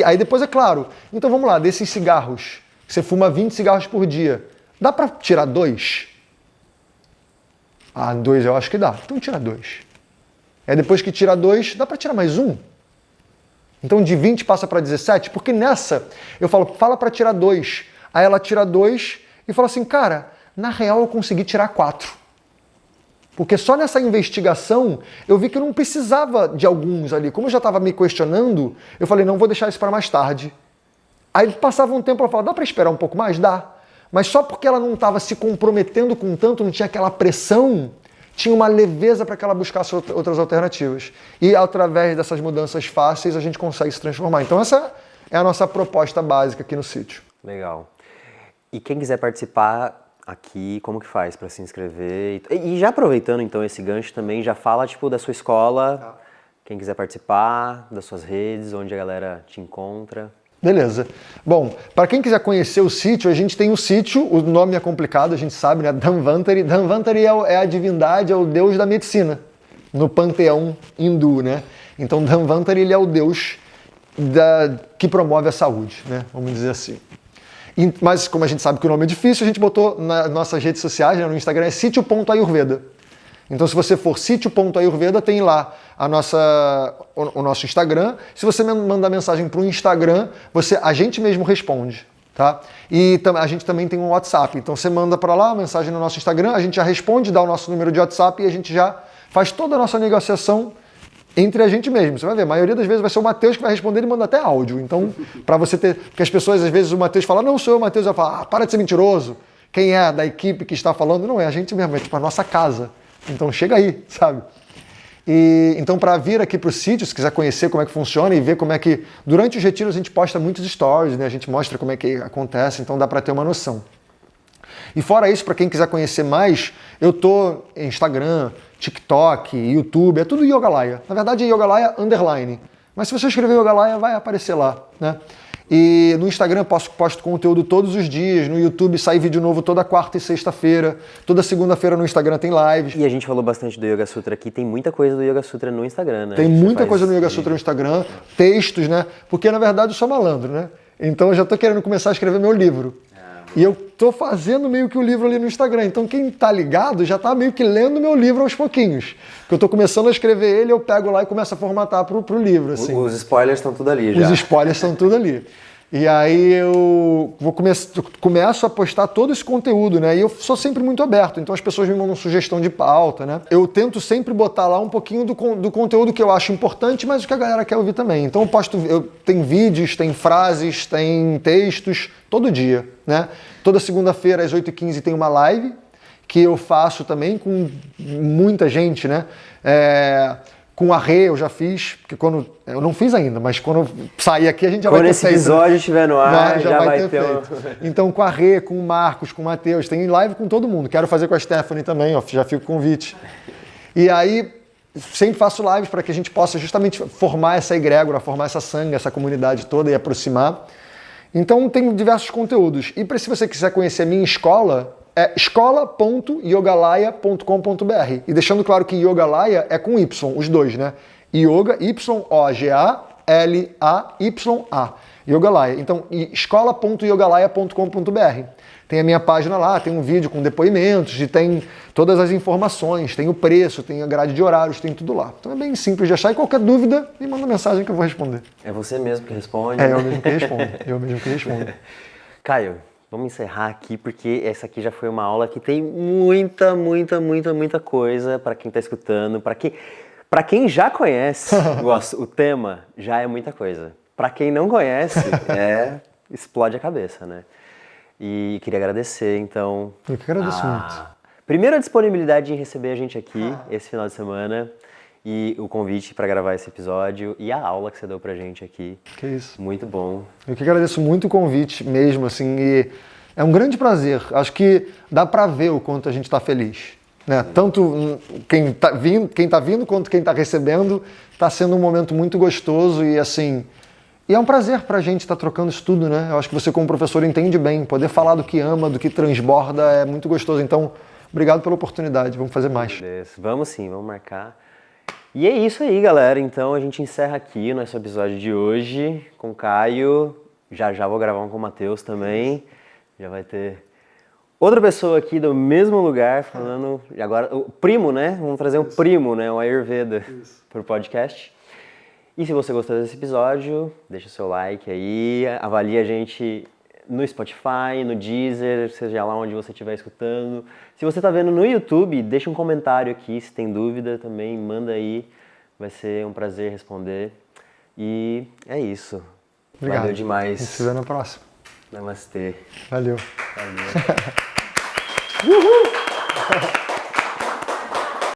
Aí depois é claro, então vamos lá, desses cigarros, você fuma 20 cigarros por dia, dá para tirar 2? Ah, 2 eu acho que dá, então tira 2. Aí depois que tira 2, dá para tirar mais 1? Então de 20 passa para 17? Porque nessa, eu falo, fala para tirar 2. Aí ela tira 2 e fala assim, cara, na real eu consegui tirar 4. Porque só nessa investigação eu vi que eu não precisava de alguns ali. Como eu já estava me questionando, eu falei, não, vou deixar isso para mais tarde. Aí passava um tempo, ela falava, dá para esperar um pouco mais? Dá. Mas só porque ela não estava se comprometendo com tanto, não tinha aquela pressão, tinha uma leveza para que ela buscasse outras alternativas. E através dessas mudanças fáceis a gente consegue se transformar. Então essa é a nossa proposta básica aqui no sítio. Legal. E quem quiser participar aqui, como que faz para se inscrever? E já aproveitando então esse gancho também, já fala tipo da sua escola, quem quiser participar, das suas redes, onde a galera te encontra. Beleza. Bom, para quem quiser conhecer o sítio, a gente tem o sítio, o nome é complicado, a gente sabe, né? Dhanvantari. Dhanvantari é a divindade, é o deus da medicina, no panteão hindu, né? Então Dhanvantari, ele é o deus que promove a saúde, né? Vamos dizer assim. Mas como a gente sabe que o nome é difícil, a gente botou nas nossas redes sociais, né? No Instagram é sítio.ayurveda. Então, se você for sítio.ayurveda, tem lá o nosso Instagram. Se você mandar mensagem para o Instagram, a gente mesmo responde, tá? E a gente também tem um WhatsApp. Então, você manda para lá a mensagem no nosso Instagram, a gente já responde, dá o nosso número de WhatsApp e a gente já faz toda a nossa negociação entre a gente mesmo. Você vai ver, a maioria das vezes vai ser o Matheus que vai responder e manda até áudio. Então, para você ter... Porque as pessoas, às vezes, o Matheus fala, não sou eu, o Matheus vai falar, para de ser mentiroso. Quem é da equipe que está falando? Não, é a gente mesmo, é tipo a nossa casa. Então chega aí, sabe? E então para vir aqui para o sítio, se quiser conhecer como é que funciona e ver como é que... Durante os retiros a gente posta muitos stories, né? A gente mostra como é que acontece, então dá para ter uma noção. E fora isso, para quem quiser conhecer mais, eu tô em Instagram, TikTok, YouTube, é tudo Yogalaya. Na verdade é Yogalaya _. Mas se você escrever Yogalaya, vai aparecer lá, né? E no Instagram eu posto conteúdo todos os dias, no YouTube sai vídeo novo toda quarta e sexta-feira, toda segunda-feira no Instagram tem lives. E a gente falou bastante do Yoga Sutra aqui, tem muita coisa do Yoga Sutra no Instagram, né? Tem muita coisa no Yoga Sutra no Instagram, textos, né? Porque na verdade eu sou malandro, né? Então eu já tô querendo começar a escrever meu livro. E eu tô fazendo meio que o livro ali no Instagram. Então quem tá ligado já tá meio que lendo meu livro aos pouquinhos. Porque eu tô começando a escrever ele, eu pego lá e começo a formatar pro livro, assim. Os spoilers estão tudo ali já. Os spoilers estão tudo ali. E aí eu começo a postar todo esse conteúdo, né? E eu sou sempre muito aberto, então as pessoas me mandam sugestão de pauta, né? Eu tento sempre botar lá um pouquinho do conteúdo que eu acho importante, mas o que a galera quer ouvir também. Então tem vídeos, tem frases, tem textos, todo dia, né? Toda segunda-feira às 8h15 tem uma live, que eu faço também com muita gente, né? Com a Rê eu já fiz, porque eu não fiz ainda, mas quando sair aqui a gente já vai ter feito. Quando esse episódio estiver no ar, já vai ter feito. Então com a Rê, com o Marcos, com o Matheus, tem live com todo mundo. Quero fazer com a Stephanie também, ó, já fica o convite. E aí sempre faço lives para que a gente possa justamente formar essa egrégora, formar essa sangue, essa comunidade toda e aproximar. Então tem diversos conteúdos. E se você quiser conhecer a minha escola, é escola.yogalaya.com.br. E deixando claro que Yogalaya é com Y, os dois, né? Yoga, Y-O-G-A-L-A-Y-A. Yogalaya. Então, escola.yogalaya.com.br. Tem a minha página lá, tem um vídeo com depoimentos e tem todas as informações, tem o preço, tem a grade de horários, tem tudo lá. Então é bem simples de achar e qualquer dúvida, me manda mensagem que eu vou responder. É você mesmo que responde? É, eu mesmo que respondo. Eu mesmo que respondo. Caio, vamos encerrar aqui, porque essa aqui já foi uma aula que tem muita coisa para quem está escutando. Para quem já conhece o tema, já é muita coisa. Para quem não conhece, explode a cabeça, né? E queria agradecer, então... Eu que agradeço muito. Primeiro, a disponibilidade em receber a gente aqui esse final de semana e o convite para gravar esse episódio e a aula que você deu pra gente aqui. Que isso. Muito bom. Eu que agradeço muito o convite mesmo, assim, e é um grande prazer. Acho que dá pra ver o quanto a gente tá feliz, né? Tanto quem tá vindo quanto quem tá recebendo, tá sendo um momento muito gostoso e assim... E é um prazer pra gente estar trocando isso tudo, né? Eu acho que você como professor entende bem, poder falar do que ama, do que transborda é muito gostoso. Então, obrigado pela oportunidade, vamos fazer mais. Vamos sim, vamos marcar. E é isso aí, galera. Então a gente encerra aqui o nosso episódio de hoje com o Caio. Já vou gravar um com o Matheus também. Já vai ter outra pessoa aqui do mesmo lugar falando. Agora, o primo, né? Vamos trazer um primo, né? O Ayurveda para o podcast. E se você gostou desse episódio, deixa o seu like aí, avalie a gente no Spotify, no Deezer, seja lá onde você estiver escutando. Se você está vendo no YouTube, deixa um comentário aqui, se tem dúvida também, manda aí. Vai ser um prazer responder. E é isso. Obrigado. Valeu demais. A gente se vê na próxima. Namastê. Valeu. Uhul!